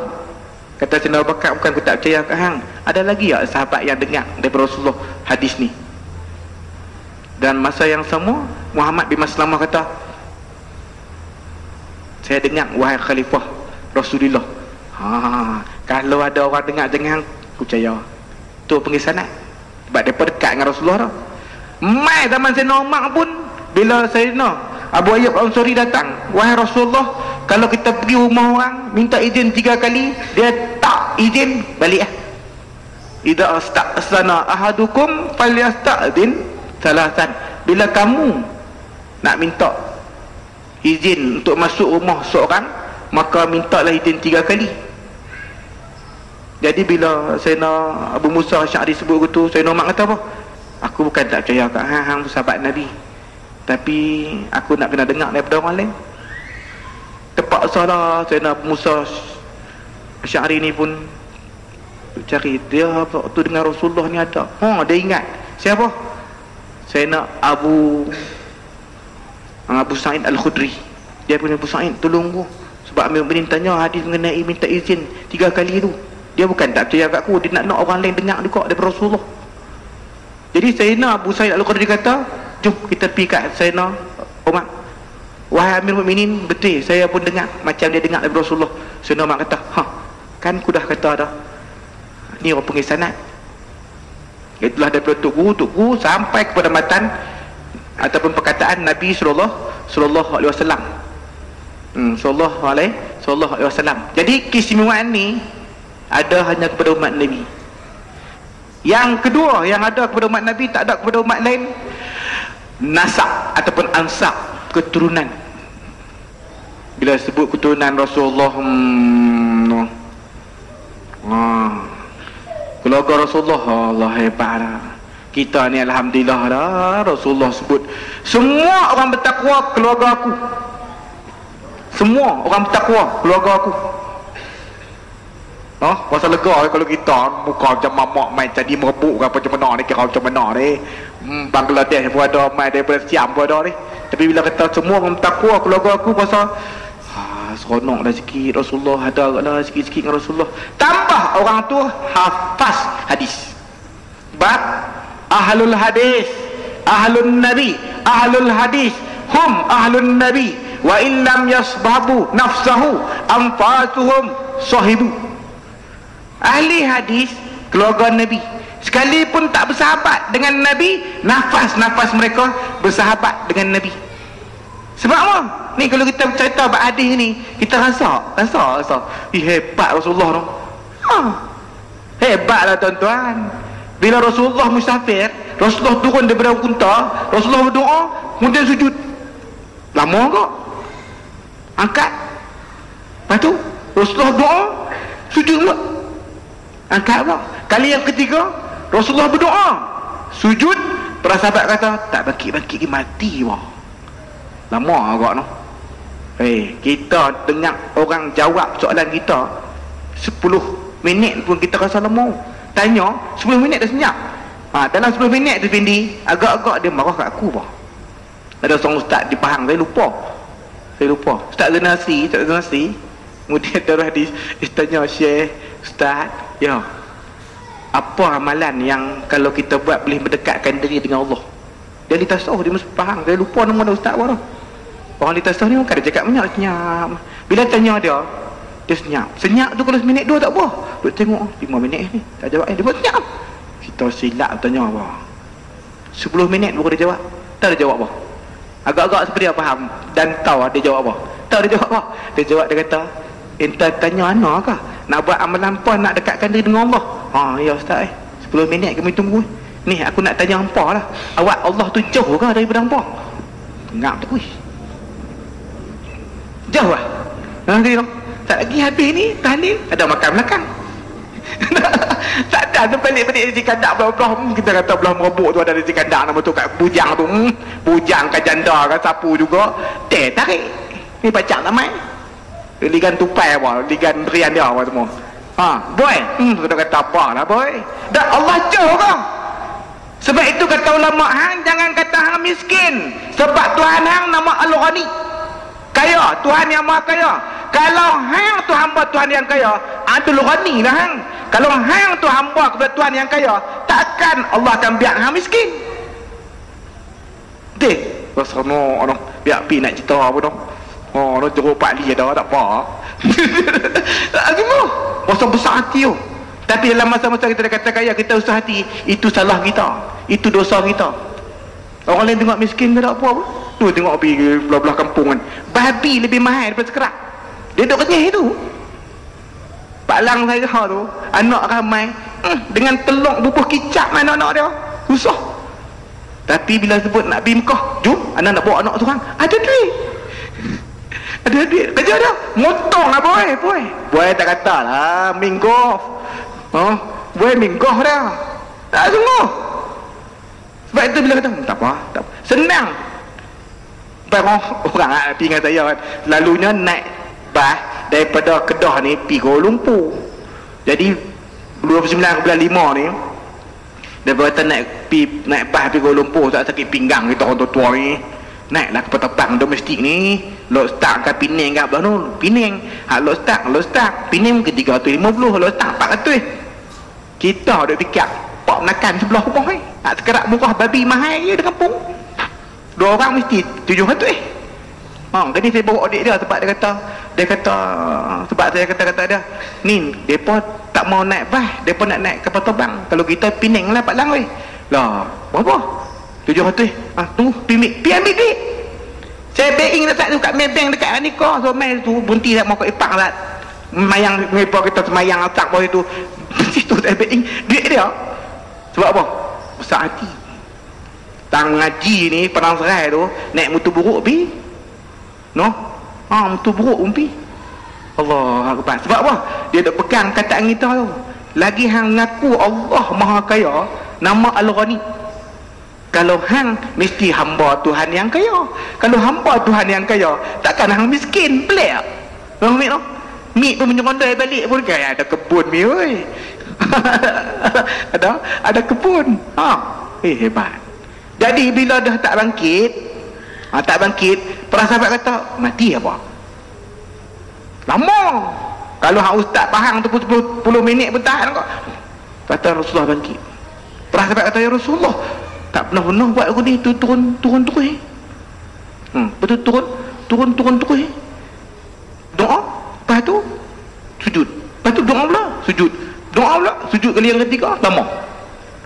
Kata Sayyidina Abu Bakar, bukan aku tak percaya kat hang, ada lagi tak sahabat yang dengar daripada Rasulullah hadis ni? Dan masa yang sama Muhammad bin Maslamah kata, saya dengar wahai khalifah Rasulullah. Kalau ada orang dengar jangan percaya. Tu panggil sanad. Sebab depa dekat dengan Rasulullah dah. Mai zaman Sayyidina Umar pun, bila Sayyidina Abu Ayyub Ansari datang, wahai Rasulullah, kalau kita pergi rumah orang minta izin 3 kali, dia tak izin, balik lah. Idza asta'sana ahadukum falyasta'din salasan. Bila kamu nak minta izin untuk masuk rumah seorang, maka mintalah izin 3 kali. Jadi bila Sayyidina Abu Musa Asy'ari sebut gitu, Sayyidina Umar kata apa? Aku bukan tak percaya kat hang sahabat Nabi, tapi aku nak kena dengar daripada orang lain. Terpaksa lah Sayyidina Abu Musa Asy'ari ni pun cari dia waktu dengan Rasulullah ni ada. Dia ingat. Siapa? Sayyidina Abu Sa'id Al-Khudri. Dia punya Abu Sa'id, tolong aku, sebab Amir bin tanya hadis mengenai minta izin 3 kali tu. Dia bukan tak percaya kat aku, dia nak orang lain dengar juga daripada Rasulullah. Jadi Sayyidina Abu Sa'id Al-Khudri dia kata, jom kita pergi kat Sayyidina Umar. Wahai Amir Mukminin, betul saya pun dengar macam dia dengar daripada Rasulullah. Sayyidina Umar kata, kan aku dah kata dah, ni orang panggil sanad. Itulah daripada tok guru sampai kepada matan ataupun perkataan Nabi sallallahu alaihi wasallam. Sallallahu alaihi wasallam. Jadi keistimewaan ni ada hanya kepada umat Nabi. Yang kedua yang ada kepada umat Nabi, tak ada kepada umat lain, nasab ataupun ansab, keturunan. Bila sebut keturunan Rasulullah, keluarga Rasulullah, Allah hebat dah. Kita ni alhamdulillah dah, Rasulullah sebut semua orang bertakwa keluarga aku. Semua orang bertakwa keluarga aku. Pasal lega kalau kita muka macam mamak main jadi merebuk ke apa macam mana ni, kira macam mana ni. Bangladesh pun ada, main daripada Siam pun ada ni. Tapi bila kata semua orang bertakwa keluarga aku, pasal seronok dah sikit, Rasulullah ada lah sikit-sikit dengan Rasulullah. Tambah orang tu hafaz hadis. Sebab ahlul hadis, ahlun nabi, ahlul hadis hum ahlun nabi wa illam yasbabu nafsahu anfasuhum sahibu. Ahli hadis keluarga Nabi, sekalipun tak bersahabat dengan Nabi, nafas-nafas mereka bersahabat dengan Nabi. Sebab apa? Ni kalau kita cerita bab hadis ni, kita rasa hebat Rasulullah tu. Hebatlah tuan-tuan. Bila Rasulullah musafir, Rasulullah turun daripada unta, Rasulullah berdoa, kemudian sujud. Lama kok? Angkat. Lepas tu Rasulullah doa, sujud pula. Angkat pula. Kali yang ketiga Rasulullah berdoa, sujud. Para sahabat kata, tak bangkit-bangkit mati wah. Lama agak no. Kita dengar orang jawab soalan kita 10 minit pun kita rasa lama. Tanya 10 minit dah senyap. Dalam 10 minit tu Fendi, agak-agak dia marah kat aku bah. Ada seorang ustaz di Pahang, saya lupa. Ustaz Zanasi. Kemudian terus dia tanya Syekh, Ustaz, ya, apa amalan yang kalau kita buat boleh mendekatkan diri dengan Allah? Dia di tasawuf, dia mesti Pahang. Saya lupa nama ustaz apa tu. Orang di tasawuf ni bukan dia cakap banyak, senyap. Bila tanya dia senyap. Senyap tu kalau seminit dua tak apa. Duk tengok 5 minit ni tak jawab, dia buat senyap. Kita silap tanya apa. 10 minit baru dia jawab. Tak dia jawab apa. Agak-agak seperti dia faham dan tahu dia jawab apa. Tahu dia jawab apa. Dia jawab, dia kata, "Entah tanya ana kah? Nak buat amalan apa nak dekatkan diri dengan Allah?" Ya ustaz 10 minit kami tunggu. Ni aku nak tanya hampa lah. Awak Allah tu jauh ke daripada hampa? Ngap tu kuih. Jauh lah. Nanti tak lagi habis ni tahlil ada makan belakang. Tak ada tu balik-balik rezeki kandak belah-belah. Kita kata belah merebuk tu ada rezeki kandak nama tu kat bujang tu. Bujang kat janda kat sapu juga. Tarik. Ni pacak ramai. Ligan tupai apa, ligan berian dia apa semua. Boy. Sudah kata apa lah boy. Dah Allah jauh kau. Sebab itu kata ulama hang jangan kata hang miskin. Sebab Tuhan hang nama Al-Ghani. Kaya, Tuhan yang maha kaya. Kalau hang tu hamba Tuhan yang kaya, Abdul Ghani lah hang. Kalau hang tu hamba kepada Tuhan yang kaya, takkan Allah akan biar hang miskin. Dek, rasanya biar pi nak cerita apa tu. Nak jeruk Pak Li ada tak apa. Semua masa besar hati tu. Tapi dalam masa-masa kita dah kata kaya, kita usah hati, itu salah kita, itu dosa kita. Orang lain tengok miskin tak ada apa-apa. Tu tengok pergi belah-belah kampung kan, babi lebih mahal daripada sekerak. Dia duduk kenyih tu. Pak Lang saya tu, anak ramai, dengan telur bubuh kicap anak-anak dia, susah. Tapi bila sebut nak pergi Mekah, jom anak nak bawa anak seorang, ada duit. Ada duit, kerja dia motong lah boy tak kata lah minggoh. Boy minggoh dah tak sungguh. Sebab itu bila kata tak apa senang. Orang pergi dengan saya kan, lalunya naik bas daripada Kedah ni pergi Kuala Lumpur. Jadi 29 bulan 5 ni dia berkata naik bas pergi Kuala Lumpur, tak sakit pinggang kita orang tua ni. naiklah kapal terbang domestik ni. Lot start kat Penang kat belah tu. Penang. Lot start Penang ke 350, lot start 400. Kita duk fikir pak makan sebelah rumah ni. Sekerak murah babi mahal je di kampung. 2 orang mesti 700. Tadi saya bawa adik dia sebab dia kata sebab saya kata dia, ni depa tak mau naik bas, depa nak naik kapal terbang. Kalau kita Penang lah Pak Lang weh. Lah, berapa? 700. Tunggu, pi ambil duit. Saya banking letak tu kat bank dekat Anika. So mail tu berhenti tak mau ke Ipang lah. Mayang mereka kita semayang letak bawah itu. Situ saya banking duit dia. Sebab apa? Besar hati. Tang ngaji ni perang serai tu naik motor buruk pi. No? Motor buruk umpi. Allah Akbar. Sebab apa? Dia dah pegang kataan kita tu. Lagi hang ngaku Allah Maha Kaya, nama Al-Ghani. Kalau hang mesti hamba Tuhan yang kaya. Kalau hamba Tuhan yang kaya, takkan hang miskin. Pelik tak? Orang ambil tu? Mik pun menyerondai balik pun kan ada kebun mi oi. ada kebun. Hebat. Jadi bila dah tak bangkit, para sahabat kata, mati apa? Lama. Kalau hang ustaz faham tu 10 minit pun tahan kok. Kata Rasulullah bangkit. Para sahabat kata, ya Rasulullah, tak pernah buat aku ni turun terus. Betul turun terus. Doa, lepas tu sujud. Lepas tu doa pula, sujud. Doa pula, sujud kali yang ketiga, lama.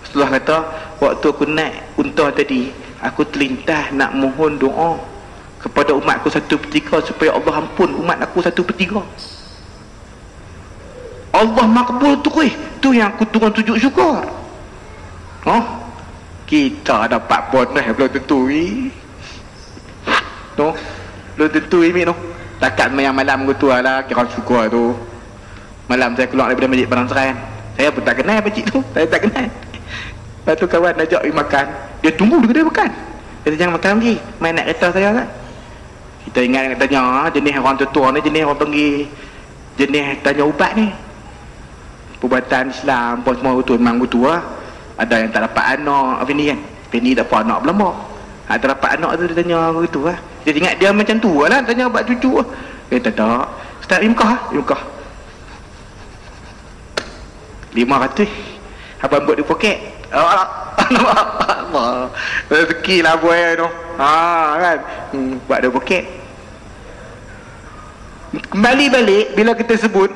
Rasulullah kata, waktu aku naik unta tadi, aku terlintas nak mohon doa kepada umatku 1/3 supaya Allah ampun umat aku 1/3. Allah makbul tu tu yang aku turun sujud syukur. Kita dapat bonus belum tentu belum tentu ni tu. Takat yang malam tu lah kira syukur tu. Malam saya keluar daripada masjid Padang Serai, saya pun tak kenal pakcik tu, saya tak kenal. Lepas tu kawan ajak pergi makan, dia tunggu dia kedai makan. Dia jangan makan lagi, main naik kereta saya kan. Kita ingat nak tanya jenis orang tua ni, jenis orang panggil jenis tanya ubat ni. Perbuatan Islam pun semua betul, memang betul lah. Ada yang tak dapat anak apa ni kan, Penny dapat anak berlambak. Tak dapat anak tu dia tanya begitu lah. Dia ingat dia macam tu lah, tanya ubat cucu lah. Dia tak Ustaz Imkah 500 abang buat di poket. Allah rezeki lah buaya tu kan. Buat di poket. Kembali balik bila kita sebut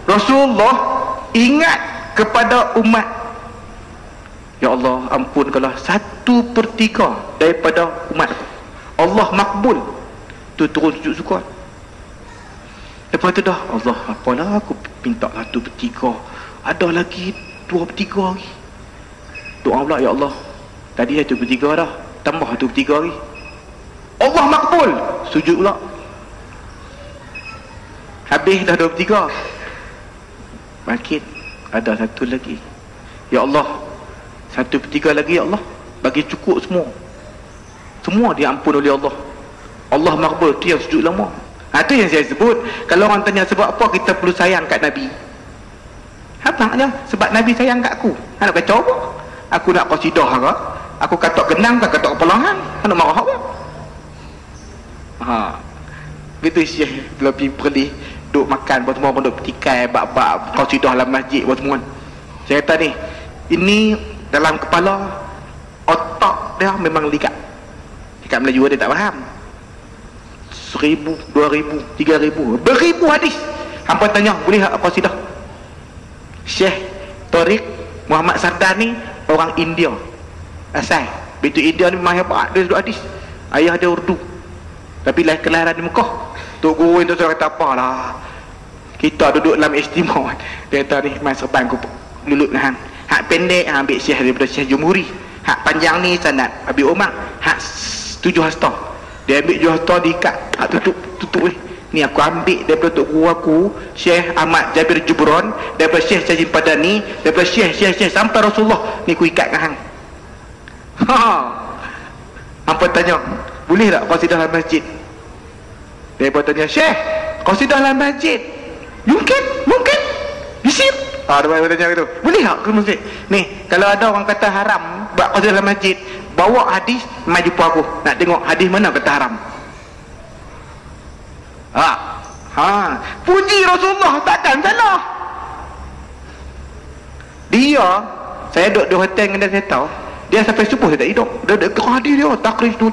Rasulullah ingat kepada umat, ya Allah ampunkanlah 1/3 daripada umat aku. Allah makbul tu turun sujud syukur. Lepas tu dah Allah apalah aku minta 1/3, ada lagi 2/3 lagi. Doa pula, ya Allah tadi 1/3 dah, tambah 1/3 lagi. Allah makbul, sujud pula. Habis dah 2/3, bangkit, ada satu lagi. Ya Allah 1/3 lagi, ya Allah bagi cukup semua diampun oleh Allah. Allah makbul, tu yang sujud lama. Tu yang saya sebut. Kalau orang tanya sebab apa kita perlu sayang kat Nabi, apa aja? Sebab Nabi sayang kat aku. Nak kacau apa? Aku nak qasidah ke? Aku katok genang ke katok kepala hang? Nak marah apa? Betul Syekh bila pergi duk makan buat semua pun duk petikai bab-bab qasidah dalam masjid buat semua. Saya kata ni, ini dalam kepala otak dia memang likat. Dekat Melayu dia tak faham. 1000, 2000, 3000, beribu hadis. Hampa tanya, boleh tak qasidah? Syekh Tariq Muhammad Sardar ni orang India asal. Begitu India ni memang hebat, dia duduk hadis. Ayah dia Urdu tapi kelahiran di Mekah. Tok guru itu saya kata apalah, kita duduk dalam istimewa. Dia kata ni mas serban aku lulut hang. Hak pendek ambil Syekh daripada Syekh Jumhuri, hak panjang ni sanad Abi Umar, hak 7 hasta dia ambil 7 hasta diikat, hak tutup ni aku ambil daripada tok guru aku Syekh Ahmad Jabir Jubron, daripada Syekh Syajin Padani, daripada Syekh sampai Rasulullah ni aku ikat kat hang. Hampa tanya, boleh tak qasidah dalam masjid? Dia pun tanya, Syekh qasidah dalam masjid mungkin bisir. Dia tanya gitu, boleh tak ke masjid ni? Kalau ada orang kata haram buat qasidah dalam masjid, bawa hadis mai jumpa aku nak tengok hadis mana kata haram. Puji Rasulullah takkan salah. Dia saya duduk di hotel dengan dia, saya tahu dia sampai subuh saya tak hidup. Dia hadis dia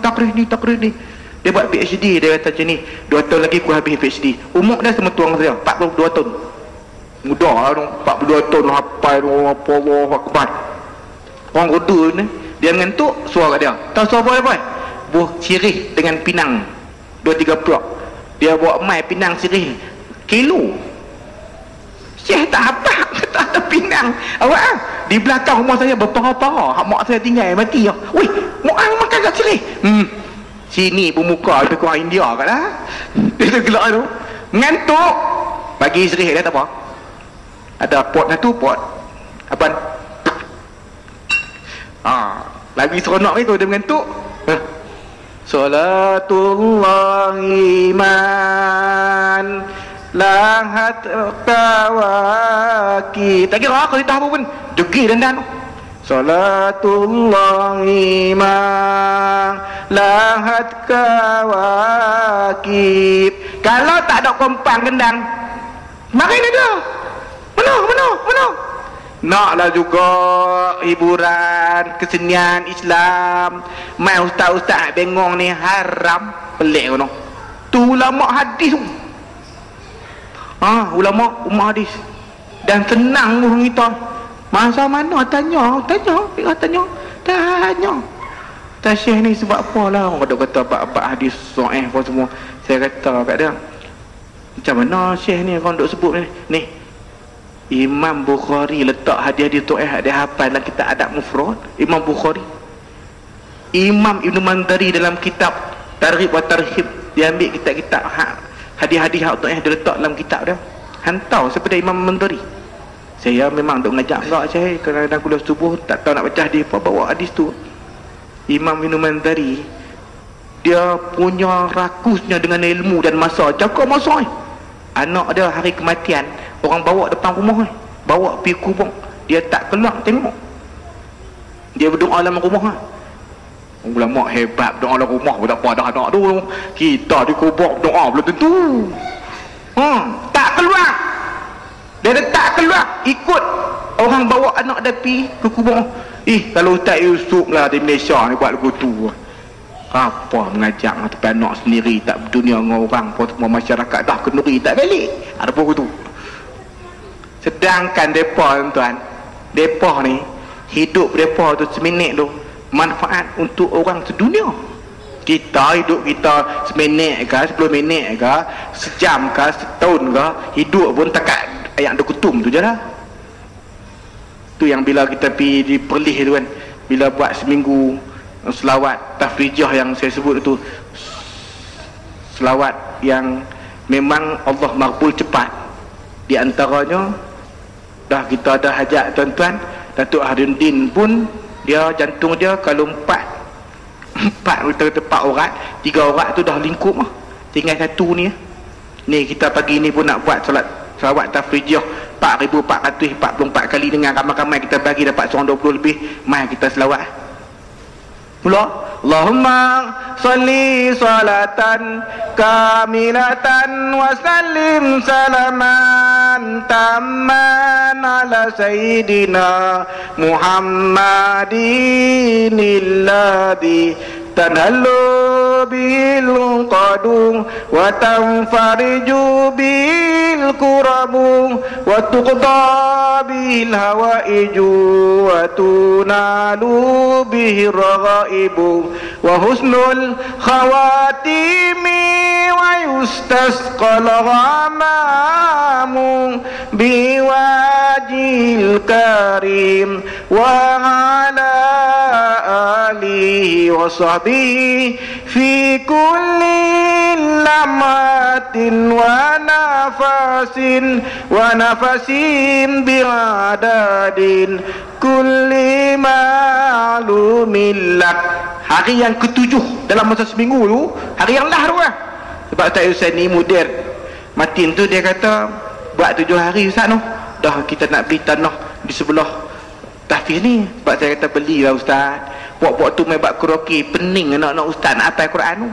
takrij ni. Dia buat PhD, dia kata macam ni, 2 tahun lagi aku habis PhD. Umur dia sama tuang saya 42 tahun. Mudah lah dong, 42 tahun hafal dong, apa Allah Akbar. Orang Urdu ni dia mengantuk, suara dia tahu suara apa? Buah sirih dengan pinang 2-3 pelak. Dia bawa mai pinang sirih kilo. Syekh tak apa, tak ada pinang. Awak di belakang rumah saya berpara-para, hak mak saya tinggal mati ah. Weh, mak makan kat sirih. Sini pun muka lebih kurang India kat lah. Dia gelak tu mengantuk, bagi sirih dia tak apa. Ada pot satu, pot apa? Lagi seronok itu dia mengantuk. Salatullahi man lahat kawaki. Tak kira aku tak apa pun degi dan Salatullahi man lahat kawakib. Kalau tak ada kompang gendang, makin ada. Mana? Naklah juga hiburan, kesenian Islam. Mai ustaz-ustaz bengong ni haram, pelik kono. Tu ulama hadis tu. Ulama umat hadis. Dan senang orang kita. Masa mana tanya. Tak Syekh ni sebab apa lah orang kata bab hadis sahih apa semua. Saya kata kat dia, macam mana Syekh ni orang duk sebut ni Imam Bukhari letak hadis-hadis tu dia hafal dalam kitab Adab Mufrad. Imam Bukhari, Imam Ibn Mandari dalam kitab Targhib wa Tarhib, dia ambil kitab-kitab hadis-hadis hak tu dia letak dalam kitab dia, hantar seperti Imam Mandari. Saya memang duk ngajak enggak saya kadang-kadang kuliah subuh tak tahu nak baca hadis apa, bawa hadis tu. Imam Ibn Mandari dia punya rakusnya dengan ilmu dan masa, jaga masa anak dia hari kematian orang bawa depan rumah bawa pergi kubur, dia tak keluar tengok, dia berdoa dalam rumah. Ulama hebat doa dalam rumah pun tak apa dah anak tu. Kita di kubur doa belum tentu. Tak keluar, dia tak keluar, ikut orang bawa anak dia pergi ke kubur. Kalau Ustaz Yusuf lah di Malaysia ni buat lagu tu, apa mengajak tapi anak sendiri tak berdunia dengan orang pun semua masyarakat dah kenduri tak balik, ada pun tu. Sedangkan mereka tuan, mereka ni hidup mereka tu seminit tu manfaat untuk orang sedunia. Kita hidup kita seminit ke 10 minit ke sejam ke setahun ke, hidup pun takat yang ada kutum tu je lah. Tu yang bila kita pergi di Perlis tu kan, bila buat seminggu selawat tafrijah yang saya sebut tu, selawat yang memang Allah makbul cepat. Di antaranya dah kita ada hajat tuan-tuan, Datuk Hadiruddin pun dia jantung dia kalau 4 urat, 3 urat tu dah lingkup lah, tinggal satu ni. Ni kita pagi ni pun nak buat selawat tafrijah 4,444 kali dengan ramai-ramai kita bagi dapat 120 lebih. Mai kita selawat mula Allahumma salli salatan kamilatan wa sallim salaman tamman ala sayyidina Muhammadin alladhi tanallu bil qadum wa tanfariju bil kurabu wa tuqda bil hawaiju wa tunalu bihi raghaibu wa husnul khawatimi wa yustasqal ghamamu biwajil karim wa ala alihi wa sahbihi fi kulli lamatin wa nafasin bi'adadin kulli ma'lumin lak. Hari yang ke-7 dalam masa seminggu tu, hari yang lah tu lah. Sebab Ustaz Yusain ni mudir Matin tu, dia kata buat 7 hari Ustaz noh, dah kita nak beli tanah di sebelah tahfiz ni. Sebab saya kata belilah Ustaz, Buat-buat tu main bak karaoke, pening anak-anak ustaz nak hafal Quran tu.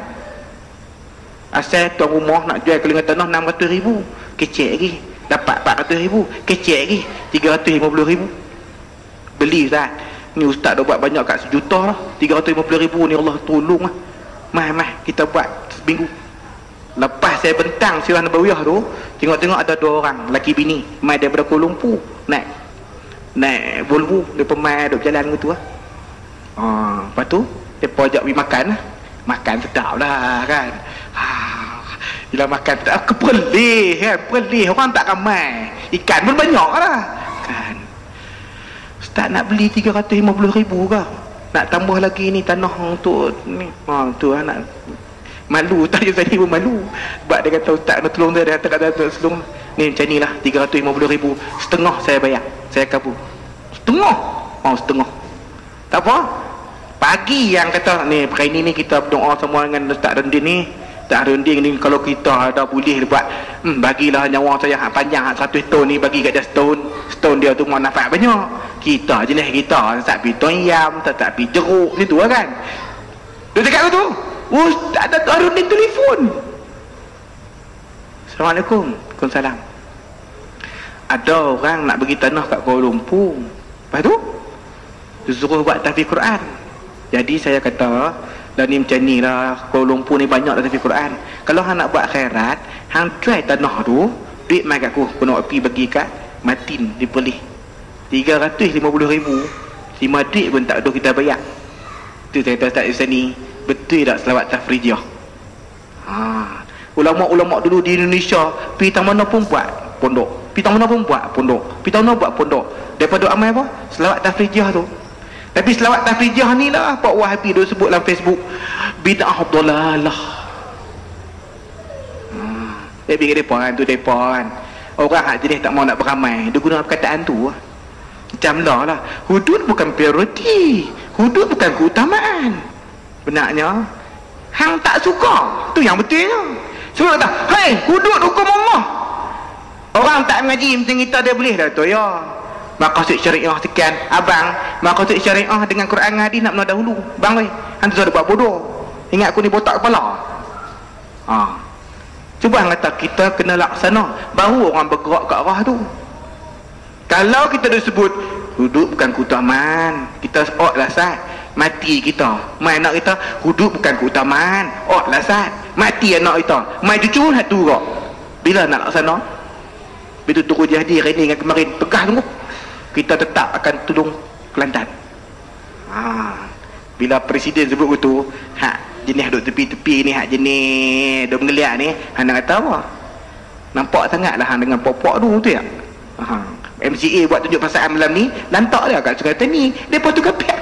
Asal tuan rumah nak jual kelingan tanah 600,000, kecek lagi. Dapat 400,000, kecek lagi. 350,000. Beli ustaz. Ni ustaz dah buat banyak kat sejuta lah. 350,000 ni Allah tolong lah. Mah kita buat seminggu. Lepas saya bentang Sirah Nabawiyah tu, tengok-tengok ada 2 orang lelaki bini mai daripada Kuala Lumpur naik Volvo, depa mai duk jalan gitu lah. Lepas tu depa ajak pergi makan lah. Makan sedap lah kan. Bila makan sedap kepelih kan, pelih orang tak ramai, ikan pun banyak lah kan. Ustaz nak beli 350,000 ke? Nak tambah lagi ni tanah untuk ni. Tu lah nak malu tak je tadi pun malu. Sebab dia kata ustaz nak tolong dia kata tolong. Ni macam ni lah 350,000, setengah saya bayar, saya kabur. Setengah. Tak apa. Pagi yang kata ni hari ni kita berdoa semua dengan Ustaz Rendin ni. Ustaz Rendin ni kalau kita ada boleh buat bagilah nyawa saya hak panjang hak 100 tahun ni, bagi kat dia setahun dia tu manfaat banyak. Kita jenis kita tak pi toyam, tak pi jeruk gitu lah kan. Dia cakap tu Ustaz ada Tuan Rendin telefon. Assalamualaikum. Waalaikumsalam. Ada orang nak bagi tanah kat Kuala Lumpur. Lepas tu suruh buat tahfiz Quran. Jadi saya kata dah ni macam ni lah, Kuala Lumpur ni banyak tahfiz Quran. Kalau hang nak buat khairat, hang try tanah tu, duit mai kat aku nak pergi bagi kat Matin di Perlis. 350,000 lima duit pun tak ada kita bayar. Tu saya kata Ustaz Isani, betul tak selawat tafrijah? Ulama-ulama dulu di Indonesia pergi tang mana pun buat pondok, pergi tang mana pun buat pondok, pergi tang mana buat pondok. Daripada amal apa? Selawat tafrijah tu. Tapi selawat tafrijah ni lah Pak Wahabi dia sebut dalam Facebook bid'ah dalalah. Dia fikir depa kan. Orang hak jenis tak mau nak beramai, dia guna perkataan tu. Macam lah. Hudud bukan prioriti, hudud bukan keutamaan. Benarnya hang tak suka, tu yang betulnya. Sebab kata, "Hei, hudud hukum Allah." Orang tak mengaji macam kita dia boleh dah tu ya. Maqasid syariah sekian, abang, maqasid syariah dengan Quran hadis nak mana dahulu. Bang weh, hang tu dah buat bodoh. Ingat aku ni botak kepala. Cuba hang kata kita kena laksana, baru orang bergerak ke arah tu. Kalau kita dah sebut hudud bukan keutamaan, kita lah Sat, mati kita. Mai anak kita hudud bukan keutamaan, lah Sat, mati anak kita. Mai cucu hak tu kok. Bila nak laksana? Bila turun jadi hari ni dengan kemarin pegah tunggu. Kita tetap akan tolong Kelantan. Bila presiden sebut begitu, hak jenis duduk tepi-tepi ni, hak jenis duduk mengeliat ni, hang nak kata apa? Nampak sangatlah hang dengan pokok tu ya. MCA buat tunjuk perasaan malam ni, lantak dia kat Sungai Tani. Depa tu kapiak.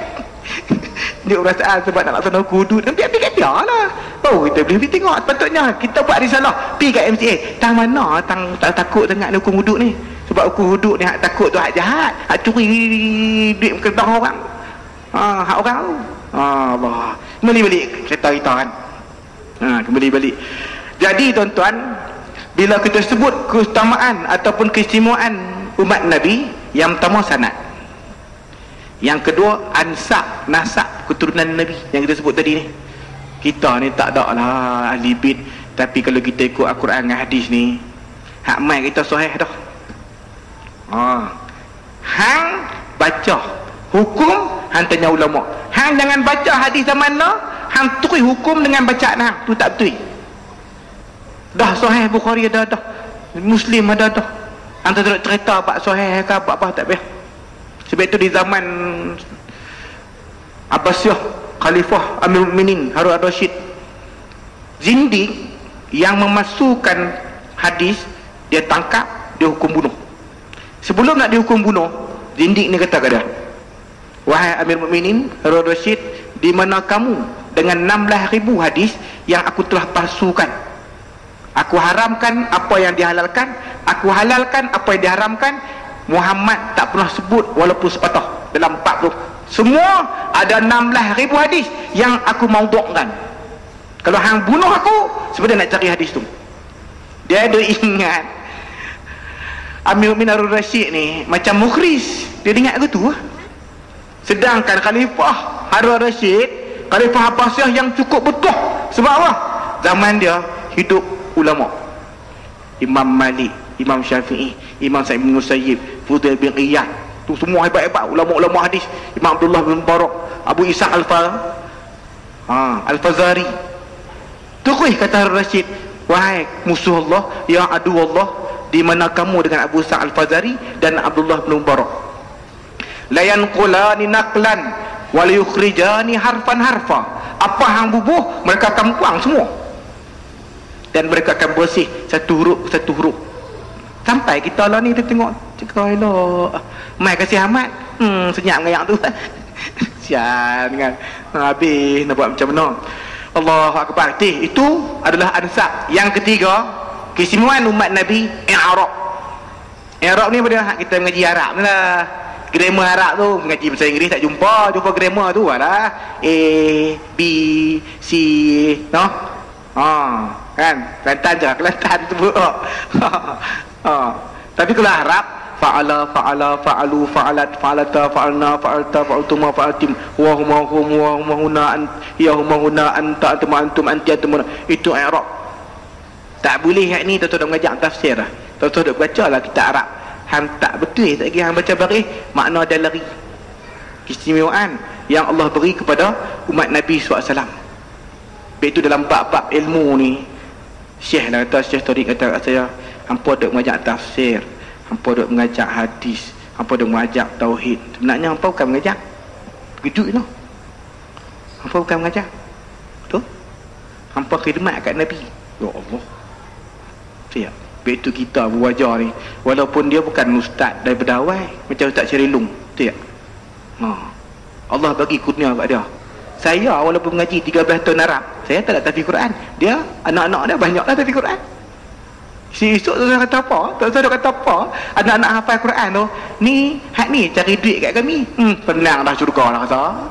Dia perasaan sebab nak laksana hudud, dan pergi kat dia lah. Baru kita boleh pergi tengok. Sepatutnya kita buat risalah, pergi kat MCA. Tang mana tang tak takut sangat ni hukum hudud ni. Sebab hukum hudud ni hak takut tu hak jahat, hak curi duit kereta orang. Hak orang tu. Allah. Kembali balik cerita kita kan. Kembali balik. Jadi tuan-tuan, bila kita sebut keutamaan ataupun keistimewaan umat Nabi, yang pertama sanad, yang kedua ansab, nasab keturunan Nabi yang kita sebut tadi ni. Kita ni tak ada lah ahli bid, tapi kalau kita ikut Al-Quran dan hadis ni, hak mai kita sahih dah. Hang baca hukum, hang tanya ulama. Hang jangan baca hadis zaman lah, hang tukui hukum dengan bacaan hang, tu tak betul. Dah sahih Bukhari dah, Muslim ada dah. Hang tak cerita bab sahih ke apa tak payah. Sebab itu di zaman Abbasiyah, Khalifah Amirul Mukminin Harun Ar-Rasyid, zindik yang memasukkan hadis dia tangkap, dia hukum bunuh. Sebelum nak dihukum bunuh, zindik ni kata kat dia, "Wahai Amir Mukminin Harun Ar-Rasyid, di mana kamu dengan 16,000 hadis yang aku telah palsukan? Aku haramkan apa yang dihalalkan, aku halalkan apa yang diharamkan. Muhammad tak pernah sebut walaupun sepatah dalam 40. Semua ada 16,000 hadis yang aku maudhu'kan. Kalau hang bunuh aku, sebenarnya nak cari hadis tu." Dia ada ingat Amir Mukminin Harun Ar-Rasyid ni macam mukhris, dia ingat ke tu. Sedangkan khalifah Harun Rashid, Khalifah Abbasiyah yang cukup betul. Sebab apa? Zaman dia hidup ulama. Imam Malik, Imam Syafi'i, Imam Sa'id bin Musayyib, Fudail bin Iyad, tu semua hebat-hebat ulama-ulama hadis. Imam Abdullah bin Mubarak, Abu Ishaq Al-Fazari. Terus kata Harun Rashid, wahai musuh Allah, ya adu Allah, di mana kamu dengan Abu Ishaq Al-Fazari dan Abdullah bin Mubarak? La yanqulani naqlan wa yukhrijani harfan harfa. Apa hang bubuh, mereka akan buang semua. Dan mereka akan bersih satu huruf. Sampai kita lah ni, kita tengok cakap elok, mai kasih Ahmad, senyap dengan yang tu. Sian kan, habis nak buat macam mana. Allahu Akbar. Itu adalah ansab. Yang ketiga, keistimewaan umat Nabi, i'rab. I'rab ni pada kita mengaji Arab ni lah. Grammar Arab tu, mengaji bahasa Inggeris tak jumpa grammar tu lah. A, B, C, no? Kan? Kelantan je, Kelantan tu. Tapi kalau Arab, fa'ala, fa'alu, fa'alat, fa'alata, fa'alna, fa'alta, fa'altuma, fa'altim, wa huma huna, ya huma huna, anta, antum, anti, antum. Itu i'rab. Tak boleh hak ni tuan-tuan mengajar tafsir lah. Tuan-tuan duk baca lah kitab Arab. Hang tak betul tak lagi hang baca baris, makna dia lari. Keistimewaan yang Allah beri kepada umat Nabi SAW. Itu dalam bab-bab ilmu ni, Syekh lah kata, Syekh Tariq kata kat saya, hampa duk mengajar tafsir, hampa duk mengajar hadis, hampa duk mengajar tauhid. Sebenarnya hampa bukan mengajar begitu tu. Hampa bukan mengajar. Betul? Hampa khidmat kat Nabi. Ya Allah. Siap. Begitu kita berwajar ni, walaupun dia bukan ustaz daripada awal, macam Ustaz Syerilung, betul tak? Allah bagi kurnia kat dia. Saya walaupun mengaji 13 tahun Arab, saya tak ada tahfiz Quran. Dia, anak-anak dia banyaklah tahfiz Quran. Si esok tu saya kata apa? Tak saya kata apa? Anak-anak hafal Quran tu, ni, hak ni cari duit kat kami. Penang dah syurga lah kata.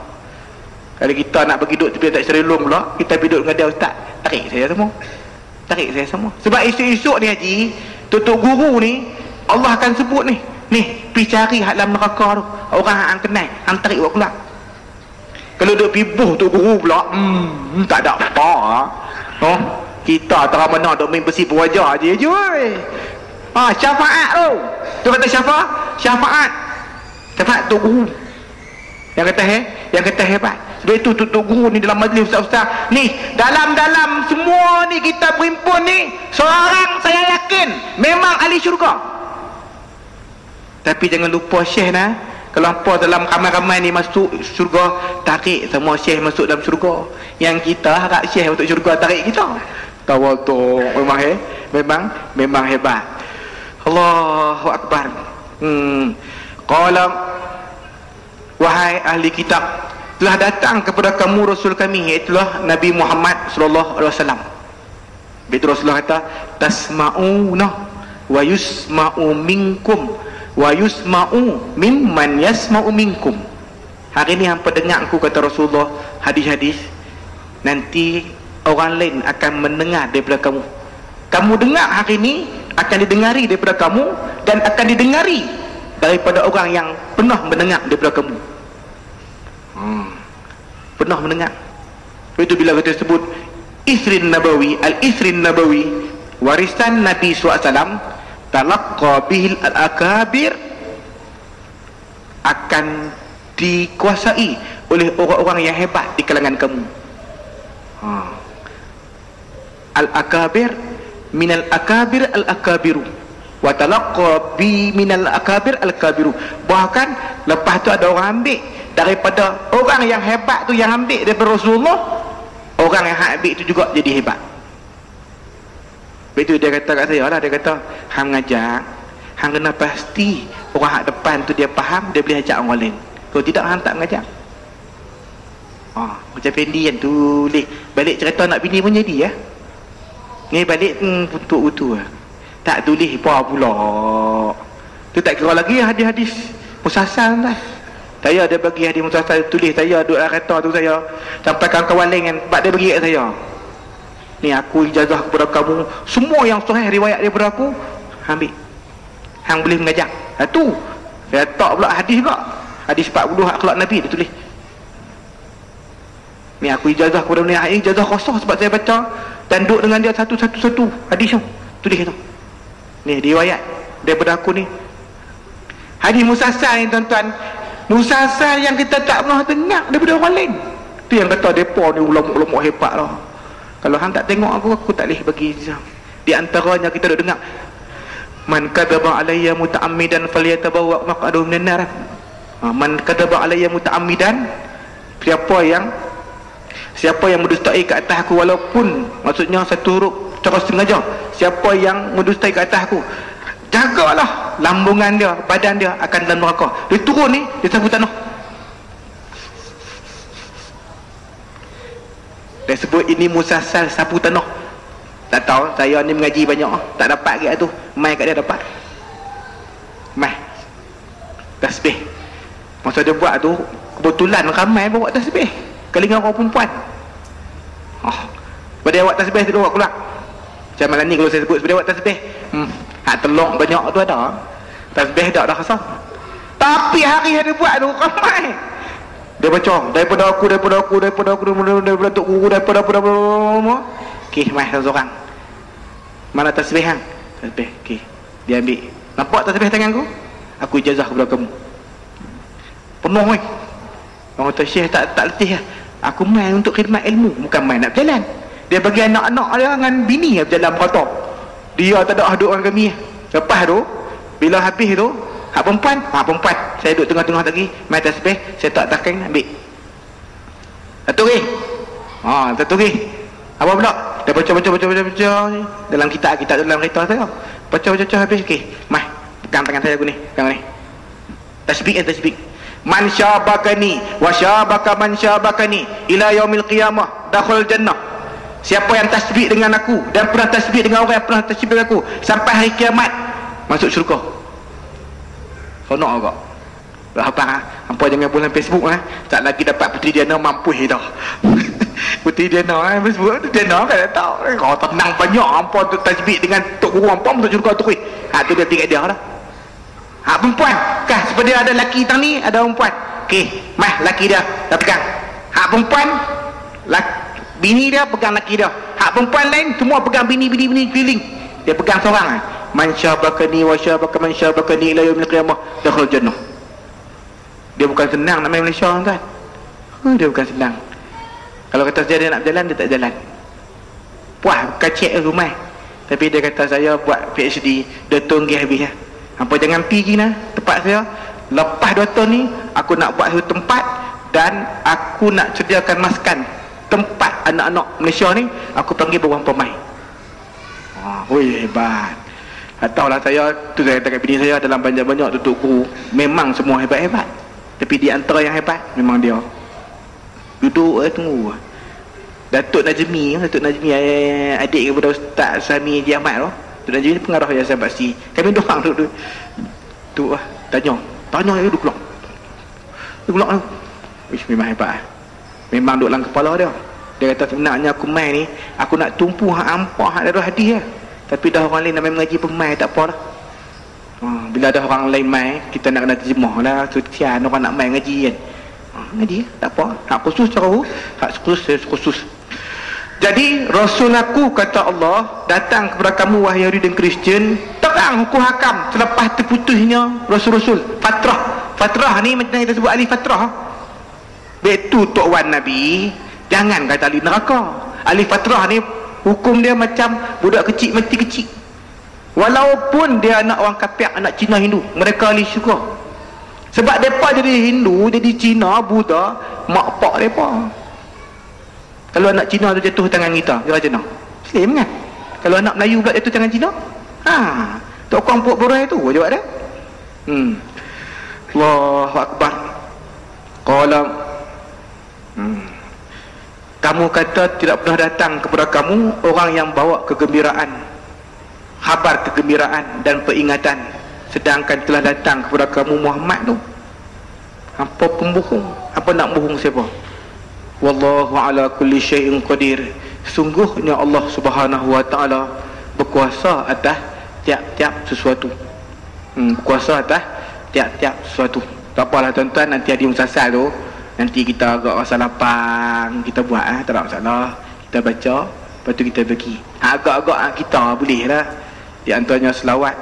Kalau kita nak pergi duduk tepi Ustaz Syerilung pula, kita pergi duduk dengan dia ustaz, tarik saya semua. Sebab esok-esok ni haji, tutup guru ni, Allah akan sebut ni, pergi cari hak dalam neraka tu, orang hang kenal, hang tarik buat keluar. Kalau duk pibuh tu guru pula, tak ada apa. Kita tak mana duk main besi berwajah je. Syafaat tu. Tu kata syafaat tu guru. Yang kata hebat. Sebab itu tutup guru ni dalam majlis ustaz-ustaz ni, dalam semua ni kita berhimpun ni, seorang saya yakin memang ahli syurga. Tapi jangan lupa Syekh nah, kalau hampa dalam ramai-ramai ni masuk syurga, tarik semua Syekh masuk dalam syurga. Yang kita harap Syekh masuk syurga, tarik kita. Tawaduk memang hebat. Allahu Akbar. Qala, wahai ahli kitab, telah datang kepada kamu Rasul kami, iaitulah Nabi Muhammad sallallahu alaihi wasallam. Begitu Rasulullah kata, tasma'una wa yusma'u minkum wa yusma'u mimman yasma'u minkum. Hari ni hampa dengar aku, kata Rasulullah, hadis-hadis, nanti orang lain akan mendengar daripada kamu. Kamu dengar hari ni, akan didengari daripada kamu, dan akan didengari daripada orang yang pernah mendengar daripada kamu. Pernah mendengar. Itu bila kita sebut Isrin Nabawi, Al-Isrin Nabawi, warisan Nabi SAW, talaqqa bihil al-akabir, akan dikuasai oleh orang-orang yang hebat di kalangan kamu. Al-akabir minal akabir al-akabiru, wa talaqqa bi minal akabir al-akabiru. Bahkan lepas tu ada orang ambil daripada orang yang hebat tu, yang ambil daripada Rasulullah, orang yang ambil itu juga jadi hebat. Begitu dia kata kat saya lah, dia kata, hang ngajak, hang kena pasti orang hak depan tu dia faham, dia boleh ajak orang lain. Kalau tidak, hang tak ngajak. Macam Fendi kan tu, balik cerita nak bini pun jadi ya. Ni balik untuk lah. Tak tulis apa pula. Tu tak kira lagi hadis-hadis musasal lah. Saya ada bagi hadis musasal, tulis saya duduk dalam kereta tu, saya sampai kawan-kawan lain kan, sebab dia bagi kat saya, ni aku ijazah kepada kamu, semua yang sahih riwayat daripada aku, ambil, hang boleh mengajak. Tu saya tak pula hadis pula, hadis 40 akhlak Nabi dia tulis. Ni aku ijazah kepada ni, ijazah kosong sebab saya baca dan duduk dengan dia satu hadis tu. Tulis tu. Ni riwayat daripada aku ni. Hadis musalsal ni tuan-tuan. Musalsal yang kita tak pernah dengar daripada orang lain. Tu yang kata depa ni ulama-ulama hebat lah. Kalau hang tak tengok aku tak boleh bagi izah. Di antaranya kita dah dengar, man kadzaba alayya muta'ammidan falyatabawwa maq'adahu minan nar. Man kadzaba alayya muta'ammidan, siapa yang mendustai ke atas aku, walaupun maksudnya satu huruf cara sengaja, siapa yang mendustai ke atas aku, jagalah lambungan dia, badan dia akan dalam neraka. Dia turun ni, dia sapu tanah. Dia sebut ini musalsal sapu tanah. Tak tahu, saya ni mengaji banyak, tak dapat ke tu. Mai kat dia dapat. Mai tasbih. Masa dia buat tu, kebetulan ramai bawa tasbih. Kali dengan orang perempuan. Pada dia buat tasbih tu dia buat keluar. Macam malam ni kalau saya sebut dia buat tasbih, hak telok banyak tu ada. Tasbih tak ada rasa. Tapi hari dia buat tu ramai. Dia baca daripada aku tok guru daripada okey, mai seorang. Mana tasbih hang? Tasbih. Okey. Dia ambil. Nampak tasbih tangan aku ijazah kepada kamu. Penuh weh. Orang kata Syekh tak letih lah. Aku main untuk khidmat ilmu, bukan main nak berjalan. Dia bagi anak-anak dia dengan bini berjalan merata. Dia tak ada duduk dengan kami. Lepas tu, bila habis tu, hak perempuan, saya duduk tengah-tengah lagi, main tasbih, saya tak takkan ambil. Satu lagi. Satu lagi. Apa pula? Dia baca dalam kitab dalam kereta saya. Baca habis, okey. Mai, pegang tangan saya aku ni, pegang ni. Tasbih. Man syabakani wa syabaka man syabakani ila yaumil qiyamah dakhul jannah. Siapa yang tasbih dengan aku dan pernah tasbih dengan orang yang pernah tasbih dengan aku sampai hari kiamat, masuk syurga. Sonok agak. Hampa jangan bulan Facebook tak lagi dapat Puteri Diana mampu dah. Puteri Diana Facebook Diana kan tak tahu. Kau tenang banyak hampa tu tasbih dengan tok guru hampa masuk syurga tu. Tu dia tinggal dia lah. Perempuan kah seperti ada lelaki tang ni, ada perempuan. Okey, mah lelaki dia dah pegang. Perempuan bini dia pegang lelaki dia. Perempuan lain semua pegang bini keliling. Dia pegang seorang. Man syabakani wa syabaka man syabakani ila yaumil qiyamah dakhul jannah. Dia bukan senang nak main Malaysia kan. Dia bukan senang. Kalau kata dia nak berjalan, dia tak jalan. Puas kacik rumah. Tapi dia kata saya buat PhD, dia tunggih habis lah. Hampa jangan pergi tempat saya. Lepas 2 tahun ni aku nak buat satu tempat dan aku nak sediakan maskan tempat anak-anak Malaysia ni. Aku panggil baru hampa mai. Hebat. Tak tahulah saya katakan bini saya dalam banyak-banyak tutup guru, memang semua hebat-hebat. Tapi di antara yang hebat memang dia. Duduk tunggu. Datuk Najmi adik kepada Ustaz Sami Haji Ahmad tu. Datuk Najmi ni pengarah Yayasan Baksi. Kami doang duduk tu tanya dia duduk keluar. Memang hebat. Memang duduk dalam kepala dia. Dia kata sebenarnya aku main ni, aku nak tumpu hak ampah hak ada hadis lah. Tapi dah orang lain nak main mengaji pemain tak apa lah. Bila ada orang lain main, kita nak kena terjemah lah. Kesian orang nak main ngaji kan. Ngaji tak apa. Hak khusus cara hak khusus. Jadi Rasul aku kata Allah datang kepada kamu wahai Yahudi dan Kristian, terang hukum hakam selepas terputusnya Rasul-Rasul. Fatrah ni macam kita sebut ahli fatrah. Betul Tok Wan Nabi, jangan kata ahli neraka. Ahli fatrah ni hukum dia macam budak kecil mati kecil. Walaupun dia anak orang kafir, anak Cina Hindu, mereka ahli syurga. Sebab mereka jadi Hindu, jadi Cina, Buddha, mak pak mereka. Kalau anak Cina tu jatuh tangan kita, dia macam mana? Muslim kan? Kalau anak Melayu pula jatuh tangan Cina, Tok Kong Pok Borai tu jawab dia. Allahu Akbar. Qala kamu kata tidak pernah datang kepada kamu orang yang bawa kegembiraan, khabar kegembiraan dan peringatan, sedangkan telah datang kepada kamu Muhammad tu. Apa pembohong? Apa nak bohong siapa? Wallahu ala kulli syai'in qadir. Sungguhnya Allah Subhanahu wa taala berkuasa atas tiap-tiap sesuatu. Berkuasa atas tiap-tiap sesuatu. Tak apalah tuan-tuan, nanti ada musalsal tu nanti kita agak rasa lapang, kita buat tak ada masalah, kita baca, lepas tu kita bagi. Agak-agak kita boleh lah. Di antaranya selawat,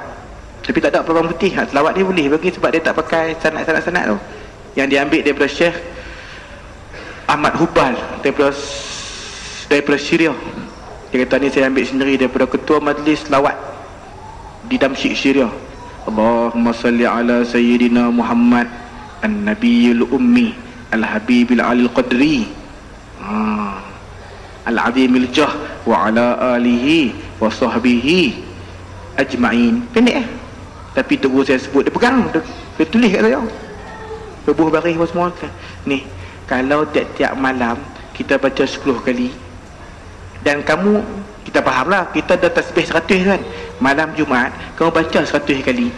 tapi tak ada perang putih. Selawat dia boleh bagi sebab dia tak pakai sanad tu, yang diambil daripada Syekh Ahmad Hubal daripada Syria. Dia kata ni saya ambil sendiri daripada ketua majlis selawat di Damsyik, Syria. Allahumma salli ala sayyidina Muhammad an-nabiyil ummi al-habibil alil qadri al-azimil jah wa ala alihi wa sahbihi ajma'in. Pendek tapi terus saya sebut, dia pegang, dia tulis kat saya, bebuh baris semua. Ni kalau tiap-tiap malam kita baca 10 kali, dan kamu, kita faham lah, kita dah tasbih 100 kan, malam Jumaat kamu baca 100 kali.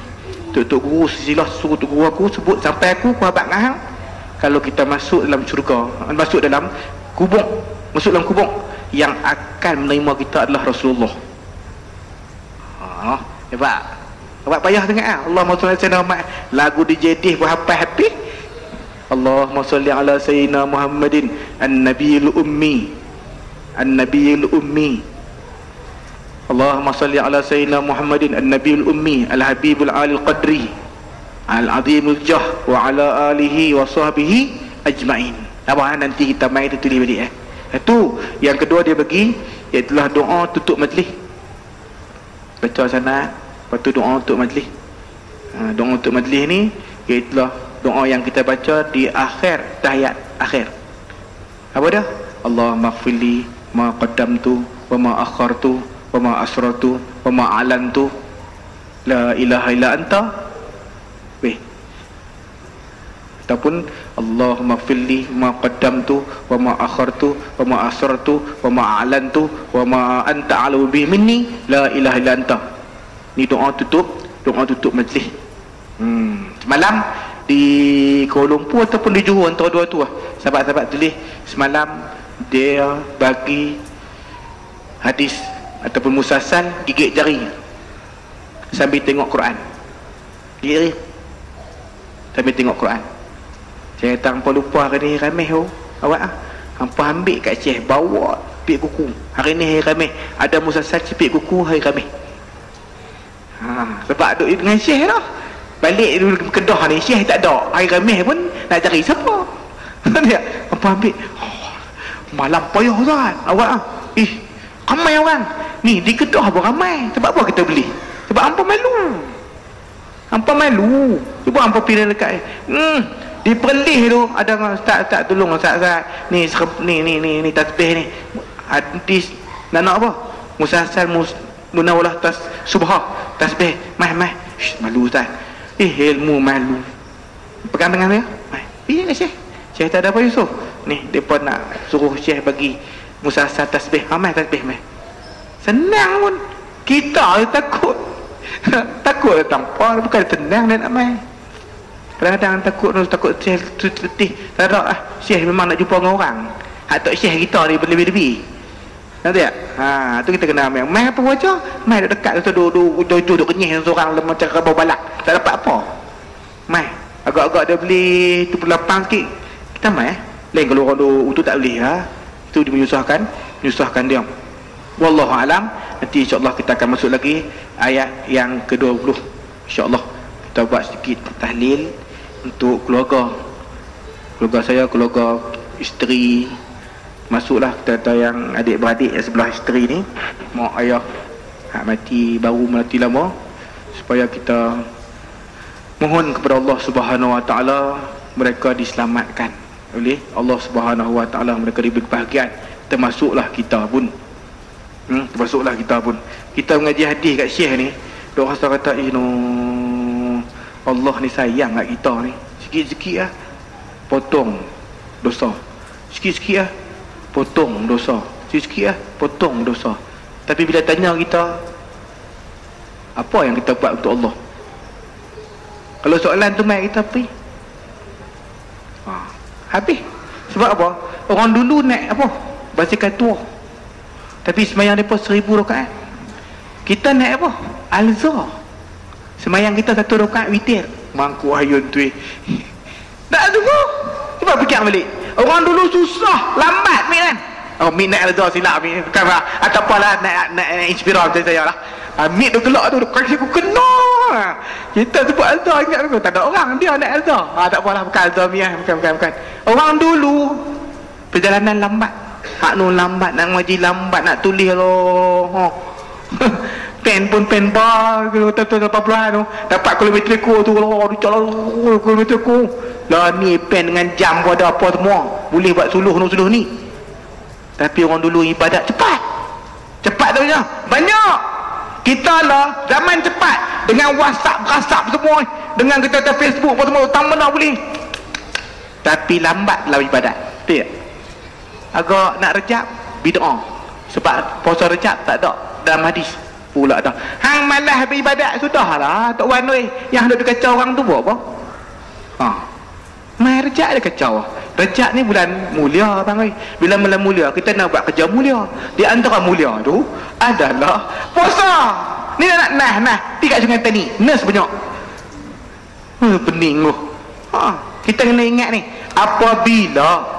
Tok guru silah suruh tok guru aku sebut sampai aku habaq dengan hang. Kalau kita masuk dalam syurga, masuk dalam kubur, yang akan menerima kita adalah Rasulullah. Hebat. Awak payah dengar Allahumma shalli ala sayyidina Muhammad. Lagu DJ buat hafal-hafal. Allahumma shalli ala sayyidina Muhammadin an-nabiyil ummi Allahumma shalli ala sayyidina Muhammadin an-nabiyil ummi al-habibul alil qadri al-azimul jah wa ala alihi wa sahbihi ajma'in. Apa nanti kita main itu tulis balik Itu yang kedua dia bagi, iaitu doa tutup majlis. Baca sanad, lepas tu doa untuk majlis. Doa untuk majlis ni iaitu doa yang kita baca di akhir tahiyat akhir. Apa dah? Allahumma ighfirli ma qaddamtu wa ma akhartu wa ma asrartu wa ma alantu la ilaha illa anta. Ataupun Allahumma ighfirli ma qaddamtu wa ma akhartu wa ma asrartu wa ma alantu wa ma anta a'lamu bihi minni la ilaha illa anta. Ni doa tutup majlis. Semalam di Kuala Lumpur ataupun di Johor, antara dua tu sahabat-sahabat tulis semalam dia bagi hadis ataupun musalsal gigit jari sambil tengok Quran. Gigit jari sambil tengok Quran. Saya tak hampa lupa hari ni ramai awak hampa ambil kat Syekh, bawa cipik kuku. Hari ni hari Khamis ada musalsal cipik kuku hari Khamis. Sebab duduk dengan Syekh lah. Balik dulu Kedah ni Syekh tak ada, hari Khamis pun nak cari siapa. Dia hampa ambil. Malam payah kan awak ramai orang ni di Kedah pun ramai. Sebab apa kita beli? Sebab hampa malu. Cuba hampa pilih dekat di Perlis tu ada ustaz tolong ustaz ni tasbih ni hadis nak apa musalsal munawalah subhah tasbih mah malu ustaz. Ilmu malu pegang tangan dia iya Syekh tak ada apa Yusof ni depa nak suruh Syekh bagi musalsal tasbih tasbih senang pun kita takut tanpa bukan senang dan nak main. Kadang-kadang takut Syekh letih. Tak ada Syekh memang nak jumpa dengan orang. Tok Syekh kita ni berlebih-lebih. Tahu tak? Tu kita kena main. Main apa wajah? Main dekat tu duduk kenyih seorang macam rabau balak. Tak dapat apa. Main. Agak-agak dia beli tu lapang sikit. Kita main. Lain kalau orang tu tak boleh Itu dia menyusahkan dia. Wallahu alam. Nanti insya-Allah kita akan masuk lagi ayat yang ke-20. Insya-Allah kita buat sedikit tahlil untuk keluarga saya, keluarga isteri. Masuklah kita yang adik-beradik yang sebelah isteri ni, mak ayah mati lama, supaya kita mohon kepada Allah Subhanahu Wa Taala mereka diselamatkan oleh Allah Subhanahu Wa Taala, mereka diberi kebahagiaan, termasuklah kita pun. Kita mengaji hadis kat Syekh ni, dok rasa kata Allah ni sayang kat kita ni. Sikit-sikit potong dosa. Sikit-sikit potong dosa. Sikit-sikit potong dosa. Tapi bila tanya kita, apa yang kita buat untuk Allah? Kalau soalan tu mai kita pergi habis. Sebab apa? Orang dulu naik apa? Basikal tua. Tapi semayang mereka 1000 rakaat. Kita naik apa? Alza. Semayang kita 1 rakaat witir. Mangkuk ayun tu tak tunggu. Sebab kita fikir balik. Orang dulu susah, lambat ni kan. Oh, Mid naik Elza silap ni. Bukan lah. Atau apalah nak inspirasi macam saya lah. Mid tu gelak tu, kaki aku kena. Kita sebut Elza, ingat aku. Tak ada orang, dia naik Elza. Tak apalah, bukan Elza Miah. Bukan. Orang dulu, perjalanan lambat. Hak nu lambat, nak ngaji lambat, nak tulis loh. Pen pun pen bar, betul-betul 80 tu. Dapat kilometer ku tu, kilometer ku. Lah ni pen dengan jam pun ada apa semua. Boleh buat suluh ni. Tapi orang dulu ibadat cepat tu je. Banyak. Kita lah zaman cepat. Dengan WhatsApp semua. Dengan kita ada Facebook apa semua. Tak mana boleh. Tapi lambat lah ibadat. Betul tak? Agak nak rejab bid'ah. Sebab puasa rejab tak ada dalam hadis pula dah. Hang malas beribadat sudahlah. Tak wan weh. Yang duk kacau orang tu buat apa? Mai rejab dia kacau. Rejab ni bulan mulia bang oi. Bila bulan mulia kita nak buat kerja mulia. Di antara mulia tu adalah puasa. Ni nak nah pi kat Sungai Tani. Nas banyak. Pening tu. Kita kena ingat ni, apabila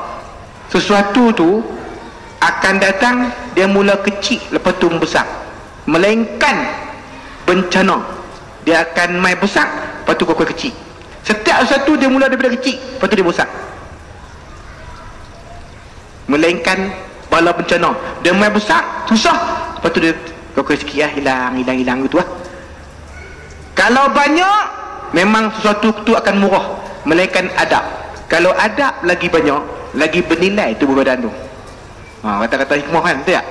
sesuatu tu akan datang, dia mula kecil lepas tu membesar. Melainkan bencana, dia akan mai besar lepas tu kuat kecil. Setiap sesuatu dia mula daripada kecil lepas tu dia besar. Melainkan bala bencana, dia mai besar susah lepas tu dia kuat sikit hilang gitu lah. Kalau banyak memang sesuatu tu akan murah. Melainkan adab. Kalau adab lagi banyak, lagi bernilai tubuh badan tu. Kata-kata hikmah kan, betul tak?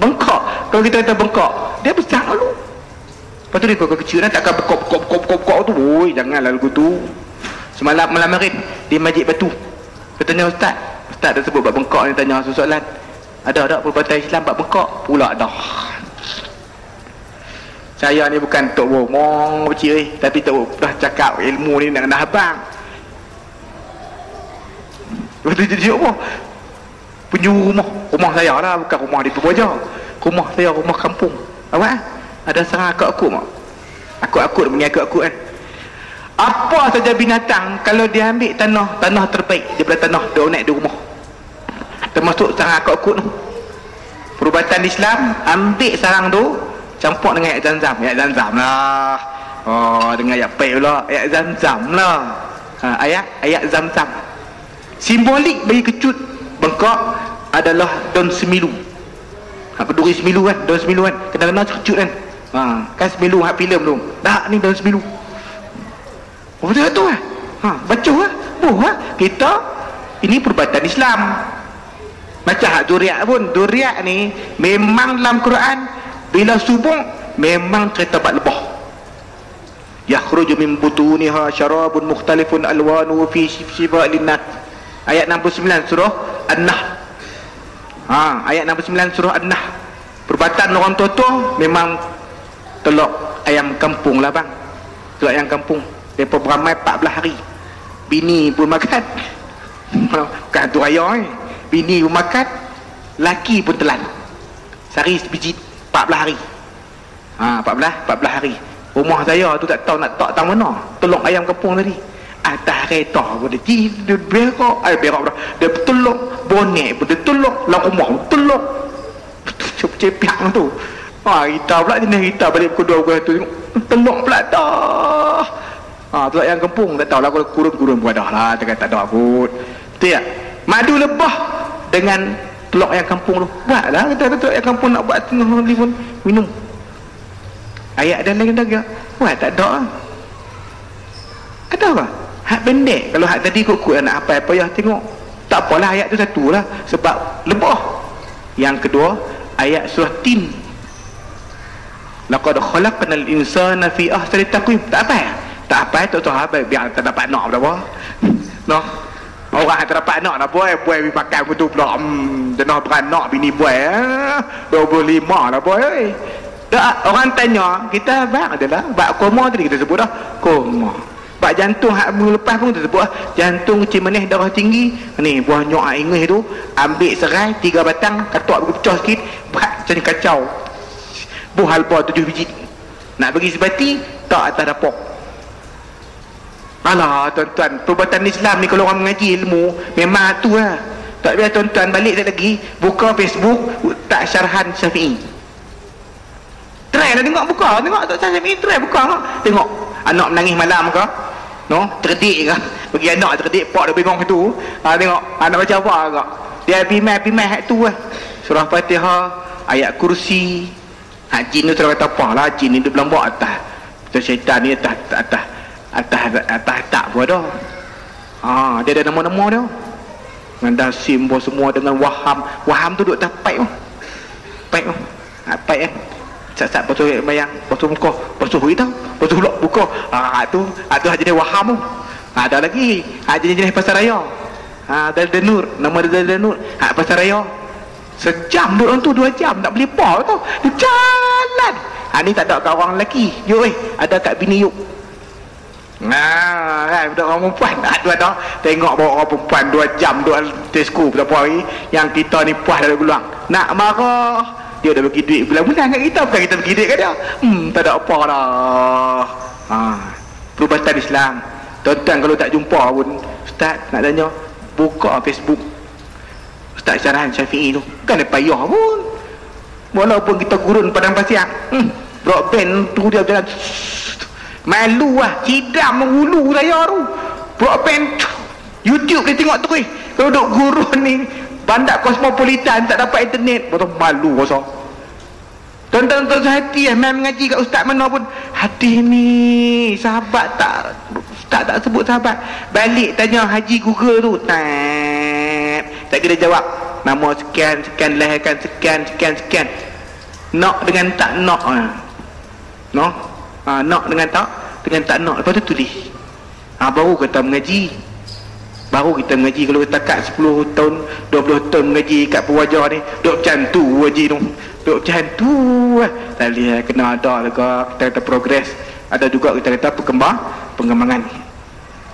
Bengkak. Kalau kita kata bengkak, dia besar dulu. Lepas tu dia kecil kan, takkan bekok tu. Oi, janganlah lagu tu. Semalam malam marin di Masjid Batu. Dia tanya ustaz dah sebut bab bengkak ni, tanya soalan. Ada perubatan Islam bab bengkak? Pula dah. Saya ni bukan tok bomong kecil tapi tok dah cakap ilmu ni nak kena abang. Lepas tu jadi apa? Penjuru rumah saya lah, bukan rumah di Purworejo. Rumah saya rumah kampung. Awak ada serang akut-akut mak? Akut-akut mengikut-akut kan. Apa saja binatang kalau dia ambil tanah terbaik daripada tanah dia naik di rumah. Termasuk serang akut-akut tu. Perubatan Islam ambil sarang tu campur dengan ayat Zamzam. Ayat Zamzam lah. Dengan ayat Pai pula. Ayat Zamzam lah. Ayat Zamzam. Simbolik bagi kecut bengkak adalah daun semilu. Peduri semilu kan. Daun semilu kan. Kadang-kadang kecut kan. Kan semilu hak filem tu. Dah ni daun semilu. Betul tu lah. Baca lah. Kita ini perubatan Islam. Macam hak duriat pun. Duriat ni memang dalam Quran bila subuh memang cerita bab lebah. Yakhruju min butuniha syarabun mukhtalifun alwanu fi shifa linnat. Ayat 69 surah An-Nahl. Ayat 69 surah An-Nahl. Perubatan orang tua memang telok ayam kampung lah bang. Telok ayam kampung. Depa beramai 14 hari. Bini pun makan. Bukan tu raya ni. Bini pun makan, laki pun telan. Sehari sebiji 14 hari. 14 hari. Rumah saya tu tak tahu nak tak tahu mana. Telok ayam kampung tadi. Atas kereta pun dia berak. Berak dah. Dia telok bonek pun dia telok. Dalam rumah pun telok. Cepiak tu. Kita pula jenis kita balik kedua tu tengok. Telok pula dah. Telok ayam kampung tak tahulah kalau kurun-kurun pun dah lah. Tak ada kot. Betul tak? Madu lebah dengan telok ayam kampung tu. Buatlah kita telok ayam kampung nak buat tengah ni pun minum. Ayat dan lain daga. Wah tak ada. Ada apa? Hak pendek. Kalau hak tadi kut-kut nak apa payah tengok. Tak apalah ayat tu satu lah. Sebab lebah. Yang kedua ayat surah Tin. Laqad khalaqnal insana fi ahsani taqwim. Tak apa ya? Tak apa tak tahu apa biar tak dapat nak apa. Noh. Orang tak dapat nak dah boy makan betul pula. Jenah beranak bini boy 25 dah boy. Dah orang tanya, kita bak adalah bak koma tadi kita sebut dah. Koma. Bak jantung hak minggu lepas pun kita sebut jantung kecil manis darah tinggi. Ni buah nyok ingih tu ambil serai 3 batang katok bagi pecah sikit, bak macam kacau. Buah halba 7 biji. Nak bagi sebati tak atas dapur. Alah tuan-tuan, perubatan Islam ni kalau orang mengaji ilmu memang tu lah. Tak biar tuan-tuan balik lagi buka Facebook tak syarahan Syafi'i. Try lah tengok, buka tengok tak Syafi'i, try buka tengok anak menangis malam ke, no, terdik ke, bagi anak terdik pak dia bengong tu, tengok anak baca apa ke, dia pimai hak tu lah. Surah Fatihah, ayat kursi. Jin tu terang kata apa lah, jin ni dia berlambak atas, syaitan ni atas tak pun ada. Dia ada nama-nama dia dengan dasim pun semua, dengan waham tu duduk atas paip paip sat-sat basuh bayang, basuh muka, basuh kita, basuh hulak buka. Tu jenis waham tu. Ada lagi jenis pasar raya, Dalil Nur, nama dia Dalil Nur, pasar raya. Sejam duduk orang tu, 2 jam tak boleh apa tu, dia jalan. Ni tak ada kat orang lelaki, yuk ada kat bini yuk. Kan budak orang perempuan ada tengok bawa orang perempuan 2 jam duduk Tesco berapa hari, yang kita ni puas dalam gelang nak marah. Dia dah bagi duit bulan-bulan kat kita, bukan kita bagi duit kat dia. Tak ada apa dah. Perubatan Islam. Tuan-tuan kalau tak jumpa pun, Ustaz nak tanya, buka Facebook Ustaz syarahan Syafi'i tu, kan dia payah pun. Walaupun kita gurun padang pasir, broadband tu dia berjalan, malu lah, cidam menghulu saya tu. Broadband YouTube dia tengok tu kalau duk gurun ni bandar kosmopolitan tak dapat internet, betul malu rasa. Tuan-tuan hati main mengaji kat ustaz mana pun, hati ni sahabat tak, ustaz tak sebut sahabat, balik tanya haji Google tu, tak kira jawab nama sekian lahirkan sekian, nak dengan tak nak nak dengan tak nak, lepas tu tulis. Baru kita mengaji. Kalau kita kat 10 tahun 20 tahun mengaji kat Purwaja ni, duk macam tu haji tu, duk macam tu tak lihat, kena ada juga kita kata progress, ada juga kita kata pengembangan.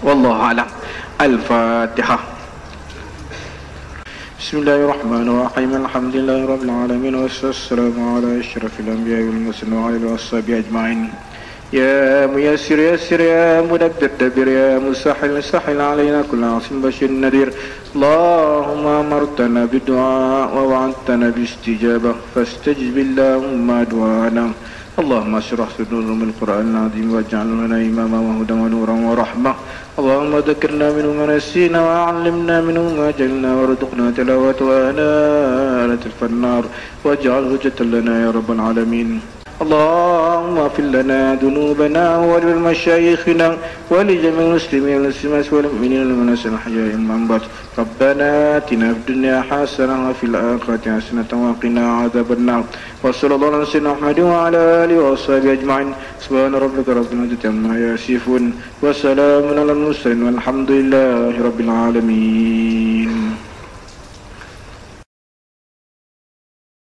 Wallahu alam. Al-Fatihah. Bismillahirrahmanirrahim. Alhamdulillahirabbil alamin, wassalamu ala asyrafil anbiya'i wal mursalin wa ala washabihi ajma'in. يا ميسر يسر يا مدبر دبر يا مسهل سهل علينا كل عاصم بشير نذير. اللهم أمرتنا بالدعاء ووعدتنا بالاستجابة فاستجب اللهم دعاءنا. اللهم اشرح صدورنا بالقرآن العظيم واجعل لنا إماما وهدى ونورا ورحمة. اللهم ذكرنا منه ما نسينا وعلمنا منه ما جهلنا وارزقنا تلاوته آناء النار واجعل حجة لنا يا رب العالمين. اللهم اغفر لنا ذنوبنا ولمشايخنا ولجميع المسلمين والمسلمات والمؤمنين والمؤمنات الأحياء والأموات. ربنا آتنا في الدنيا حسنة وفي الآخرة حسنة وقنا عذاب النار. وصلى الله على سيدنا محمد وعلى آله وصحبه أجمعين. سبحان ربك رب العزة عما يصفون وسلام على المرسلين والحمد لله رب العالمين.